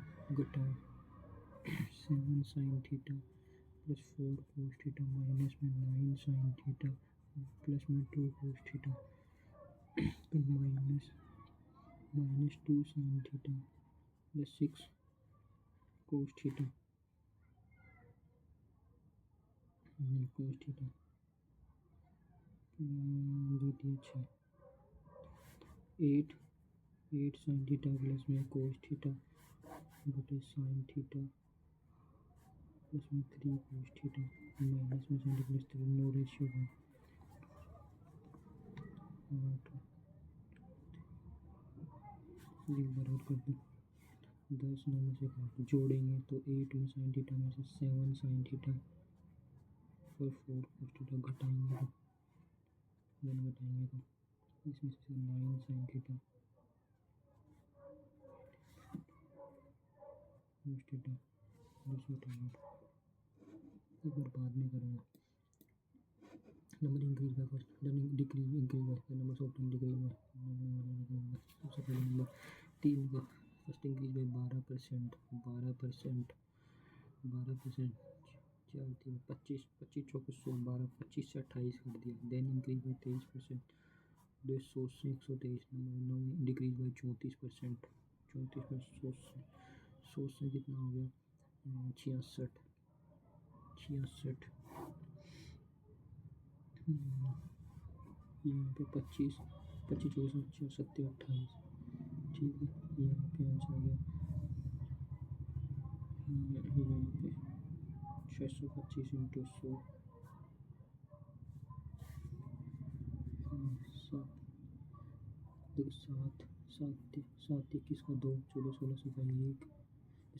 7 sine theta plus 4 cos theta minus में 9 साइन थीटा प्लस में 2 कोस थीटा तो minus 2 sine theta plus 6 cos theta दो तीन छः 8 साइन थीटा प्लस में कोस थीटा बटे साइन थीटा प्लस में 3 कोस थीटा माइनस में साइन प्लस 3 नो रेशियो है 8 बराबर कर दो 10 9 में से काट जोड़ेंगे तो 8 में साइन थीटा में से 7 साइन थीटा और 4 कोस थीटा घटाएंगे तो इसमें से 9 साइन थीटा कोस थीटा एक बार बाद में करूँगा number increase by first decrease increase by the number of term decrease by सबसे पहले नंबर 3 का फर्स्ट इंक्रीज बाय 12% 4 3 25 25 चौके 100 12 25 से 28 कर दिया देन इंक्रीज बाय 23% 200 से 123 नंबर 9 डिक्रीज बाय 34% 34 में 100 से कितना हो गया 66 यहाँ पे 25 25 24 सत्तर 28 ठीक है यहाँ पे आंसर आ गया यहाँ पे 625 इंटू 100 देखो 7 21 का 2 14 16 से 1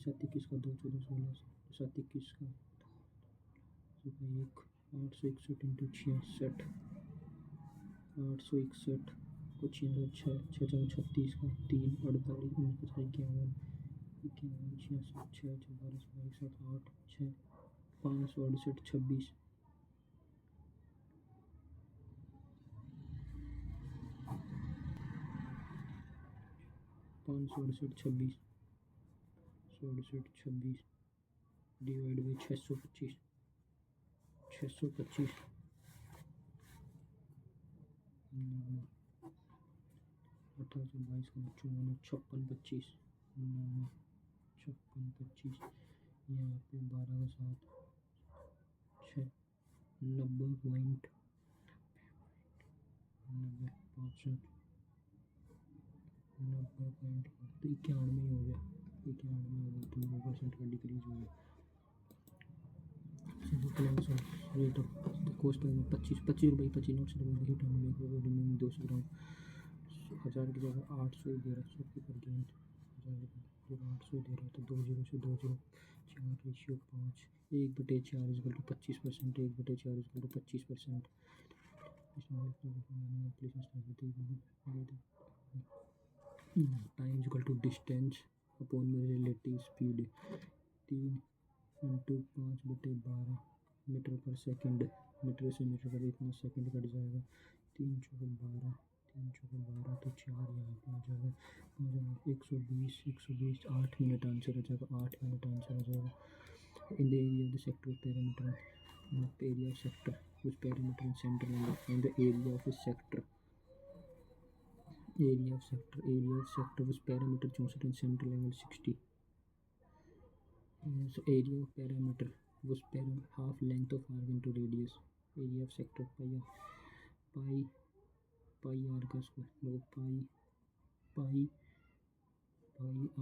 7 21 का 2 14 16 7 21 का 1 861 इंटू 66 861 को 36 का 3 48 59 51 66 6 12 1 7 8 6 568 26 568 26 डिवाइड बाई 625 625 18 22 का 54 56 56 25 यहाँ पे 12 का 7 6 90 5% 90 तो 91 हो गया 91 तो 9% का डिक्रीज हुआ रेट ऑफ कॉस्ट में 25 रुपये 25 नोट से हीट रिमूविंग 200 ग्राम 1000 की जगह 800 दे रहा 100 पर गेंद 800 दे रहा तो 20 से 20 4 ratio 5 1/4 equal to 25% 1/4 equal to 25% time equal to distance upon relative speed 3 into 5/12 metre पर सेकंड मीटर से मीटर पर इतना सेकंड कट जाएगा 3 चौके 12 तो 4 यहाँ पे आ जाएगा 120 8 मिनट आंसर आ जाएगा 8 मिनट आंसर आ जाएगा in the area of the sector parameter area of sector whose perimeter in center line and the area of a sector whose perimeter 64 in center level 60 so area of perimeter whose half length of arc into radius area of sector pi r का square मतलब pi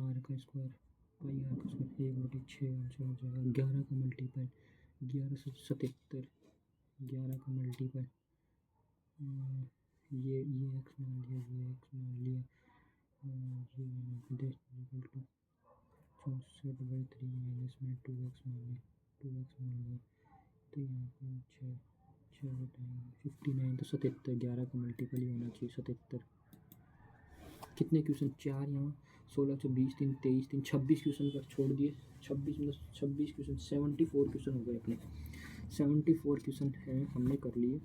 r का square 1/6 answer हो जाएगा 11 का multiple 1177 11 का multiple ये x मान लिया ये एक्स मान लिया ये 64/3 माइनस में 2x मान लिया तो यहाँ पर 6 बताएंगे 59 तो 77 11 का मल्टीपल ही होना चाहिए 77 कितने क्वेश्चन 4 यहाँ 16 24 3 23 3 26 क्वेश्चन पर छोड़ दिए 26 क्वेश्चन 74 क्वेश्चन हो गए अपने 74 क्वेश्चन हैं हमने कर लिए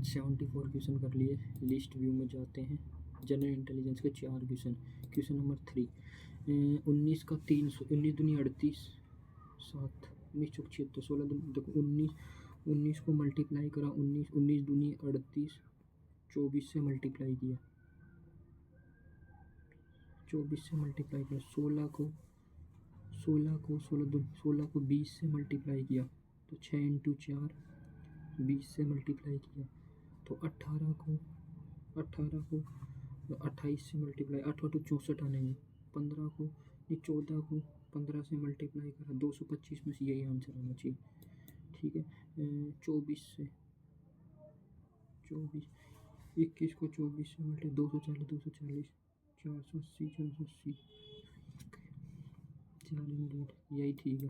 74 क्वेश्चन कर लिए लिस्ट व्यू में जाते हैं जनरल इंटेलिजेंस के 4 क्वेश्चन। क्वेश्चन नंबर 3, 19 का 300, 19 दूनी 38, 7, 19 चौक 76, 16 देखो 19 को मल्टीप्लाई करा, 19 दूनी 38, 24 से मल्टीप्लाई किया, 24 से मल्टीप्लाई किया, 16 को 20 से मल्टीप्लाई किया, तो 6 × 4 20 से मल्टीप्लाई किया, तो 18 को 28 से मल्टीप्लाई, 8 8 64 आने में, 15 को 14 को 15 से मल्टीप्लाई करा, 225 में से यही आंसर आना चाहिए। ठीक है, 24 से 21 को 24 से मल्टीप्लाई, 240 480 480 यही ठीक है।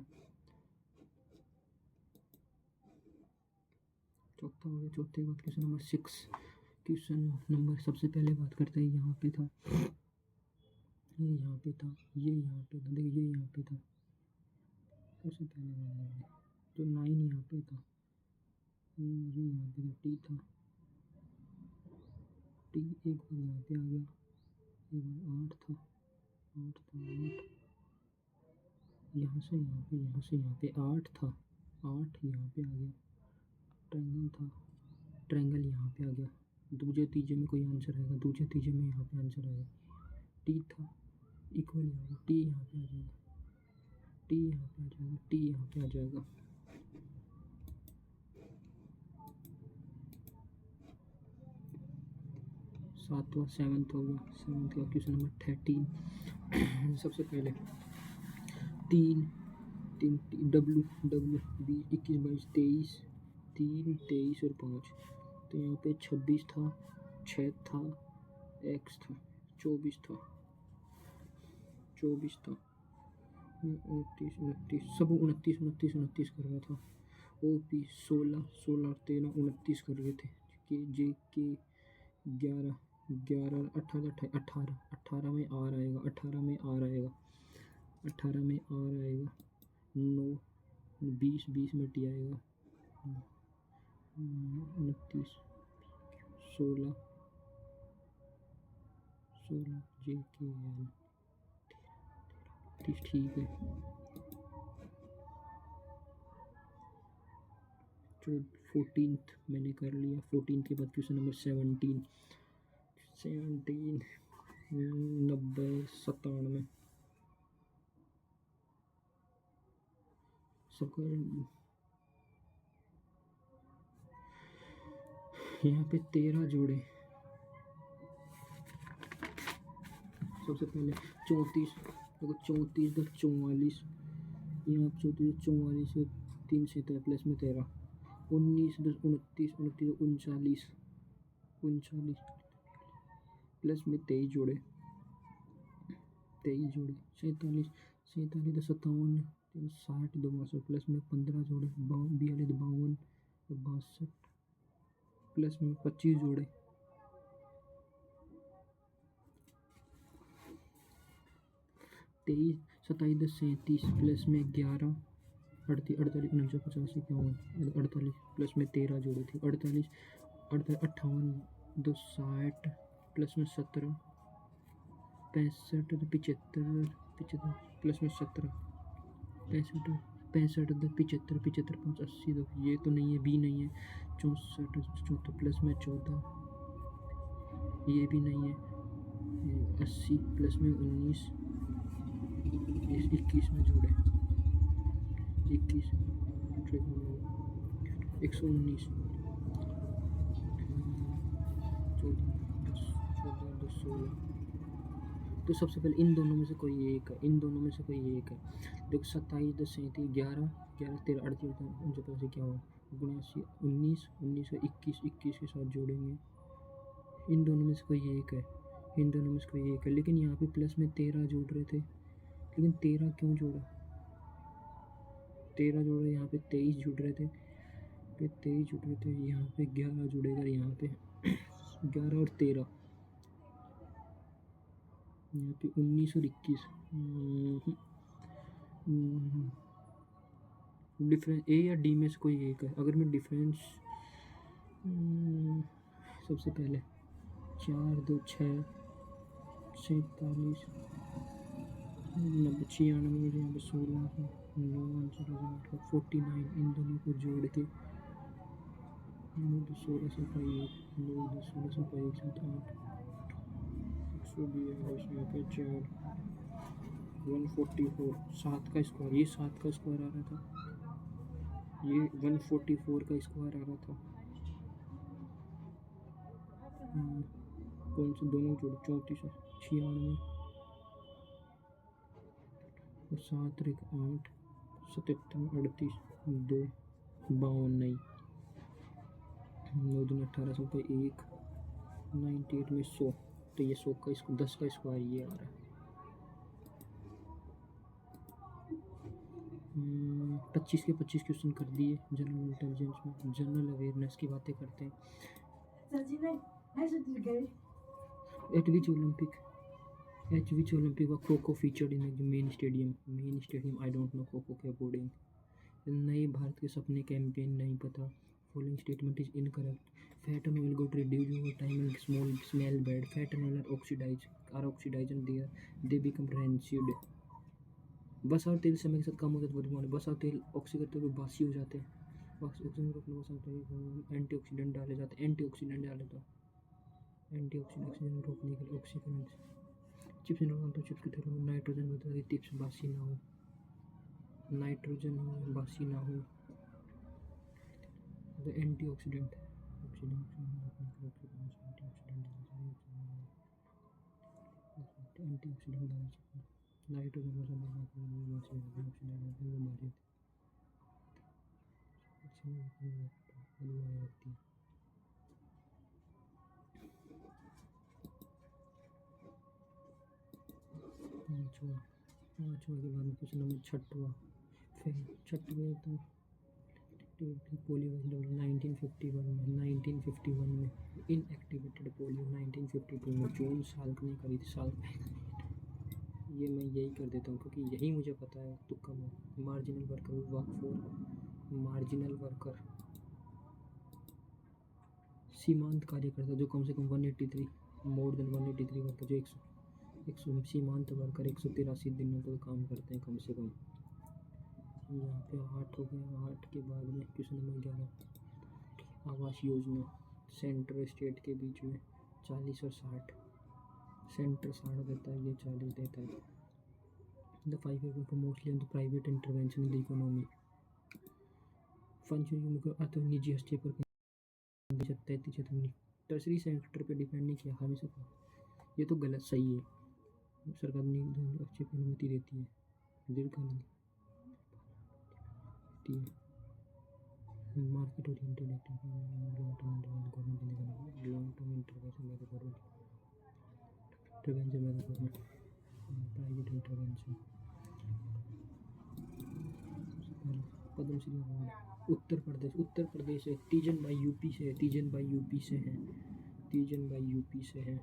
चौथा हो गया। चौथे के बाद क्वेश्चन नंबर 6। क्वेश्चन नंबर सबसे पहले बात करते हैं, यहाँ पे था, ये यहाँ पे था, ये यहाँ पे था, देखिए ये यहाँ पे था, सबसे पहले तो 9 यहाँ पे था, ये यहाँ पे था, टी था, टी एक बार यहाँ पे आ गया, एक बार 8 था, 8 यहाँ से यहाँ पे 8 था, 8 यहाँ पे आ गया, ट्रायंगल था, ट्रायंगल यहाँ पे आ गया, दूसरे तीजे में कोई आंसर आएगा, दूसरे तीजे में यहाँ पे आंसर आएगा, टी था, इक्वल यहाँ पे, टी यहाँ पे आ जाएगा, टी यहाँ पे आ जाएगा, टी यहाँ पे आ जाएगा। सातवां 7th हो गया। 7th का क्वेश्चन नंबर 13। सबसे पहले 3 डब्ल्यू 21 22 23, 3 23 और 5, तो यहाँ पे 26 था, 6 था, एक्स था, 24 था, 29 सब 29 कर रहा था। ओ पी 16 और 13 29 कर रहे थे। जे के 11 18 में आर आएगा, 18 में आर आएगा, 9 20 में टी आएगा, 29 16 जे के एल, ठीक है। 14th मैंने कर लिया। 14th के बाद क्वेश्चन नंबर 17 90 97 सबका यहाँ पे 13 जोड़े। सबसे पहले 34 देखो, 34 10 44, यहाँ 34 44 से 3 से प्लस में 13, 19 10 29 39 प्लस में 23 जोड़े, 47 10 57 60 2 प्लस में 15 जोड़े, 42 52 62 प्लस में 25 जोड़े, 23 27 10 37 प्लस में 11 48 49 50 51 48 प्लस में 13 जोड़े थे, 48 58 2 60 प्लस में 17 65 75 प्लस में 17 65 75 5 80 दो, ये तो नहीं है, बी नहीं है, 64 प्लस में 14, ये भी नहीं है, 80 प्लस में 19 21 में जोड़े, 21 119 14 16। तो सबसे पहले इन दोनों में से कोई एक है, देखो 27 10 37 11 13 38 49 क्या हुआ, 19 और 21 के साथ जोड़ेंगे, इन दोनों में से कोई एक है, लेकिन यहाँ पे प्लस में 13 जोड़ रहे थे, लेकिन 13 क्यों जोड़ा, 13 जोड़े, यहाँ पे 23 जुड़ रहे थे, यहाँ पे 11 जुड़ेगा, यहाँ पे 11 और 13, यहाँ पे 19 और 21, डिफरेंस ए या डी में से कोई एक है। अगर मैं डिफरेंस सबसे पहले 4 2 6 47, 96 मुझे यहाँ पे 16 का 9 आंसर हो जाएगा 49। इन दोनों को जोड़ के 16 से पाई 9 16 से पाई 108 142 यहाँ पे 4 144 7 का स्क्वायर, ये 7 का स्क्वायर आ रहा था, ये 144 का स्क्वायर आ रहा था। कौन से दोनों जोड़ 34 96 और 7 1 8 77 38 2 52 नहीं 9 दिन 18 सौ पे 1 98 में 100, तो ये 100 का इसको 10 का स्क्वायर ये आ रहा है। 25 के 25 क्वेश्चन कर दिए जनरल इंटेलिजेंस में। जनरल अवेयरनेस की बातें करते हैं। एट विच ओलंपिक व kho kho featured in main stadium I don't no kho kho के अकॉर्डिंग। नए भारत के सपने कैंपेन नहीं पता। Following statement is incorrect. Fat and oil got reduce over time and smell bad. Fat and oil are oxidise and they become rancid. बस और तेल समय के साथ कम हो जाता है। बस और तेल ऑक्सी करते हुए बासी हो जाते हैं। ऑक्सीजन रोकने बस और तेल एंटीऑक्सीडेंट डाले जाते हैं। एंटीऑक्सीडेंट रोकने के लिए ऑक्सीडेंट। चिप्स तो चिप्स के तेल में नाइट्रोजन होता है, चिप्स बासी ना हो, नाइट्रोजन बासी ना हो। एंटीऑक्सीडेंट नाइट्रोजन पाँचवा के बाद में क्वेश्चन नंबर छठवा। फिर छठवें तो पोलियो 1951 में इनएक्टिवेटेड पोलियो 1952 में जून साल में करी थी। साल ये मैं यही कर देता हूँ क्योंकि यही मुझे पता है। तुक्का में marginal worker work for marginal worker सीमांत कार्यकर्ता जो कम से कम 183 मोर देन 183 वर्कर जो 100 सीमांत वर्कर 183 दिनों तक काम करते हैं कम से कम। यहाँ पे 8 हो गया। 8 के बाद में question number 11 Awas Yojana. Centre state के बीच में 40 और 60। सेंटर 60 देता है, ये 40 देता है। The 5 year for mostly on the private intervention in the economy. Function अतः निजी हस्तक्षेप पर 33 टर्सरी सेक्टर पे डिपेंड नहीं किया हमेशा। ये तो गलत सही है। सरकार ने अच्छे की अनुमति देती है। दीर्घकालीन market oriented long term intervention by the government private intervention. Padma Shri award Uttar Pradesh है। तीजन बाई यूपी से है।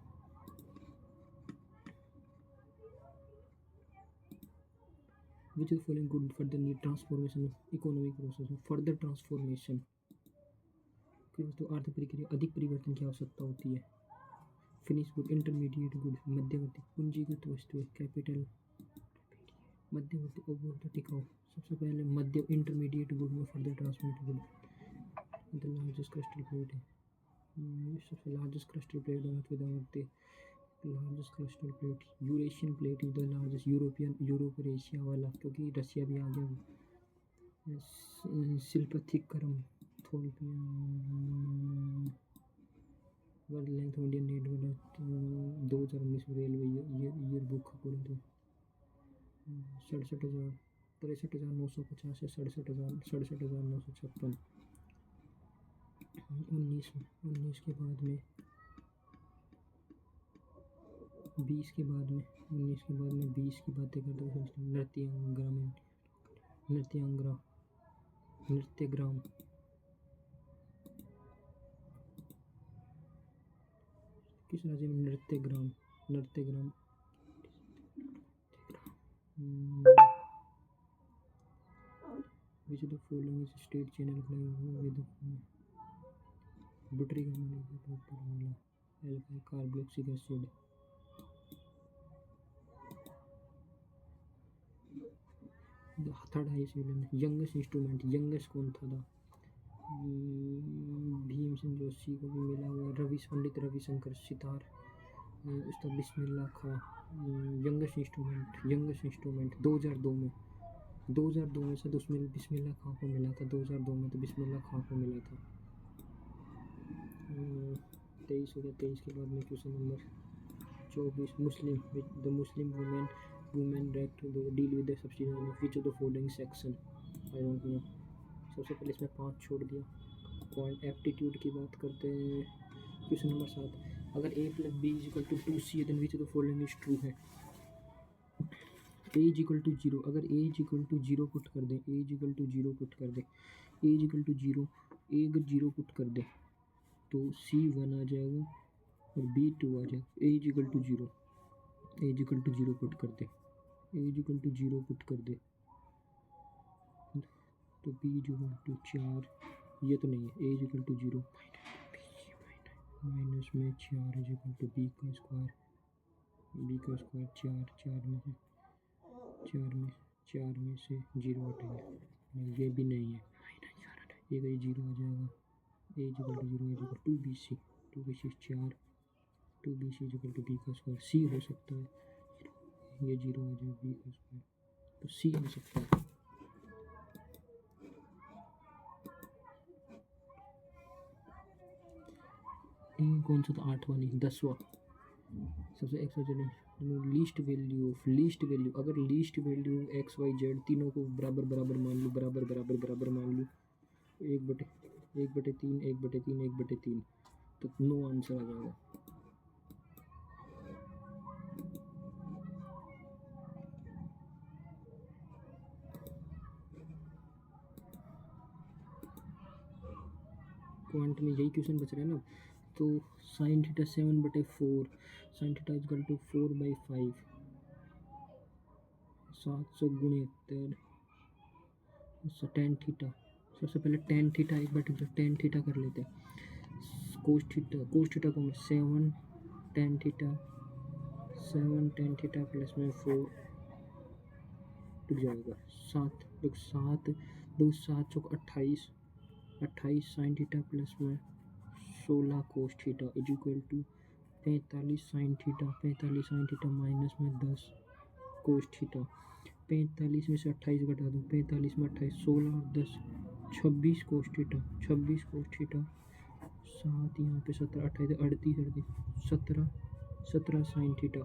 Which is following good for the need transformation of economic process में further transformation तो आर्थिक प्रक्रिया अधिक परिवर्तन की आवश्यकता होती है। फिनिश गुड इंटरमीडिएट गुड मध्यवर्ती पूंजीगत वस्तुएं कैपिटल मध्यवर्ती उपभोक्ता टिकाऊ। सबसे पहले मध्य इंटरमीडिएट गुड में further transmit good the largest crystal plate है। सबसे largest crystal plate without largest crystal plate Eurasian plate is the largest Europe और एशिया वाला क्योंकि रशिया भी आ गया। Silappatikaram world length of Indian net 2019 railway year book according to 63,950 से 67,956। 19 के बाद में 20 के बाद में 19 के बाद में 20 की बातें करते हैं। नृत्यग्राम किस राज्य में Nrityagram which of the following is state channel with butyric acid alpha carboxylic acid third highest villain, youngest instrument, youngest कौन था? भीमसेन जोशी को भी मिला हुआ, पंडित रविशंकर सितार, उसका बिस्मिल्लाह खां। यंगेस्ट इंस्ट्रूमेंट 2002 में, 2002 में शायद उसमें बिस्मिल्लाह खां को मिला था, 2002 में तो बिस्मिल्लाह खां को मिला था। 23 हो गया। 23 के बाद में question number 24, the Muslim women right to deal with the subsidy of which of the following section, I don't know. सबसे पहले इसमें 5 छोड़ दिया। पॉइंट एप्टीट्यूड की बात करते हैं। क्वेश्चन नंबर 7, अगर a plus B is equal to 2c then which of the following is true है? a इज इक्वल टू 0, अगर a is equal to 0 put कर दें, a is equal to 0 put कर दें, a is equal to 0, a अगर 0 put कर दें तो c 1 आ जाएगा और b 2 आ जाएगा। a is equal to 0, a is equal to 0 put कर दे, a is equal to 0 put कर दे तो b इज इक्वल टू 4, ये तो नहीं है। a is equal to 0 minus में 4 इज इक्वल टू b का स्क्वायर 4 में से 0 हटेगा, नहीं ये भी नहीं है, ये कहीं 0 आ जाएगा। a is equal to 0 is equal to 2bc 4, 2bc is equal to b का स्क्वायर, c हो सकता है, ये 0 आ जाएगा b का स्क्वायर, तो c हो सकता है। कौन सा था? 8वां नहीं, 10वां। सबसे लीस्ट वैल्यू अगर least value X Y Z तीनों को बराबर मान लो, बराबर मान लो, 1/3 तो नो आंसर आ जाएगा। क्वांट में यही क्वेश्चन बच रहा है ना, तो sine theta 7/4, sine theta is equal to 4/5, 700 × tan theta. सबसे पहले टेन थीटा टेन थीटा कर लेते हैं। कोस थीटा को मैं 7 टेन थीटा प्लस में 4 टूट जाएगा, 7 2 7 28 साइन थीटा प्लस में 16 cos theta is equal to 45 sine theta minus में 10 कोस थीटा। 45 में से 28 घटा दो, 45 में 28 16 और 10 26 कोस थीटा 7 यहाँ पे 17 28 38 17 साइन थीटा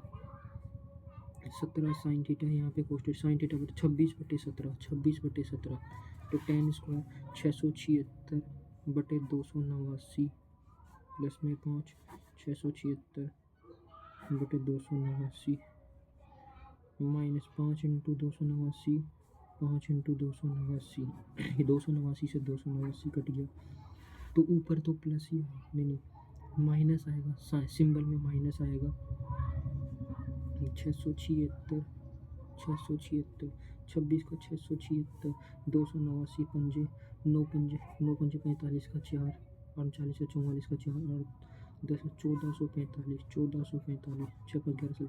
17 साइन थीटा यहाँ पे कोस थीटा साइन थीटा 26/17 तो 10 स्क्वायर 676/289 प्लस में 5 676/289 माइनस 5 × 289 5 × 289, ये 289 से 289 कट गया तो ऊपर तो प्लस ही नहीं माइनस आएगा, सिंबल में माइनस आएगा। 676 26 को 676 289 पंजे 9 पंजे 45 का 4 39 का 44 का 4 और 10 1445 6 पर 11 से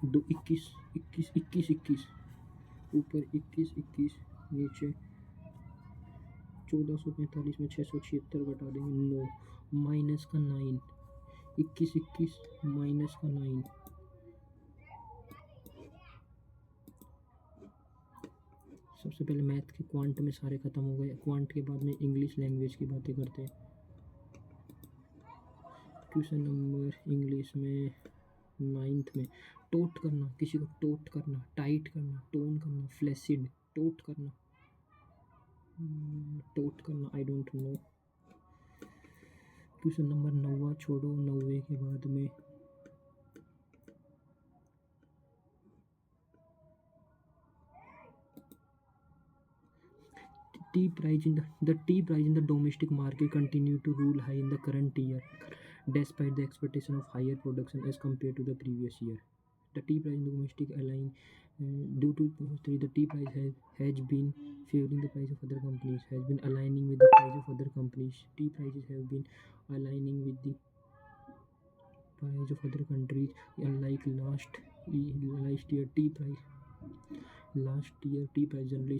2 21 ऊपर 21 नीचे 1445 में 676 घटा देंगे 9 माइनस का 9 21 माइनस का 9। सबसे पहले मैथ के क्वांट में सारे खत्म हो गए। क्वांट के बाद में इंग्लिश लैंग्वेज की बातें करते हैं। क्वेश्चन नंबर इंग्लिश में 9th में टोट करना, किसी को टोट करना, टाइट करना, टोन करना, फ्लैसिड, टोट करना आई डोंट नो। क्वेश्चन नंबर 9 छोड़ो, 9 के बाद में tea price in the domestic market continue to rule high in the current year despite the expectation of higher production as compared to the previous year. The tea price in the domestic align due to the tea price has been favoring the price of other companies, has been aligning with the price of other companies. Tea prices have been aligning with the price of other countries unlike last last year T price generally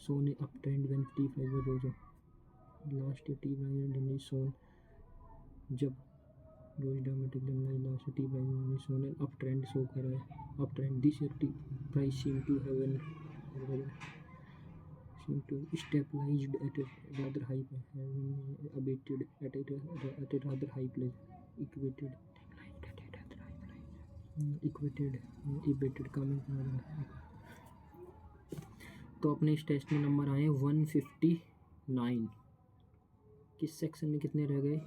shown a uptrend when tea prices rose up. Last year tea prices generally shown जब रोज dramatically last year tea prices generally shown an uptrend show कर रहा है uptrend. This year tea price seem to have stabilized at a rather high having abated at a rather high place abated coming. तो अपने इस test में number आए 159. किस section में कितने रह गए?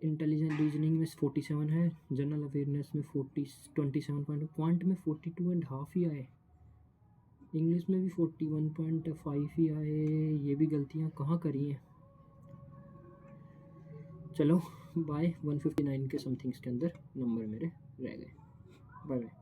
इंटेलिजेंट रीजनिंग में 47 है, जनरल अवेयरनेस में 27 पॉइंट में 42.5 ही आए, इंग्लिश में भी 41.5 ही आए. ये भी गलतियाँ कहाँ करी हैं? चलो बाय. 159 के समथिंग्स के अंदर नंबर मेरे रह गए. Bye bye.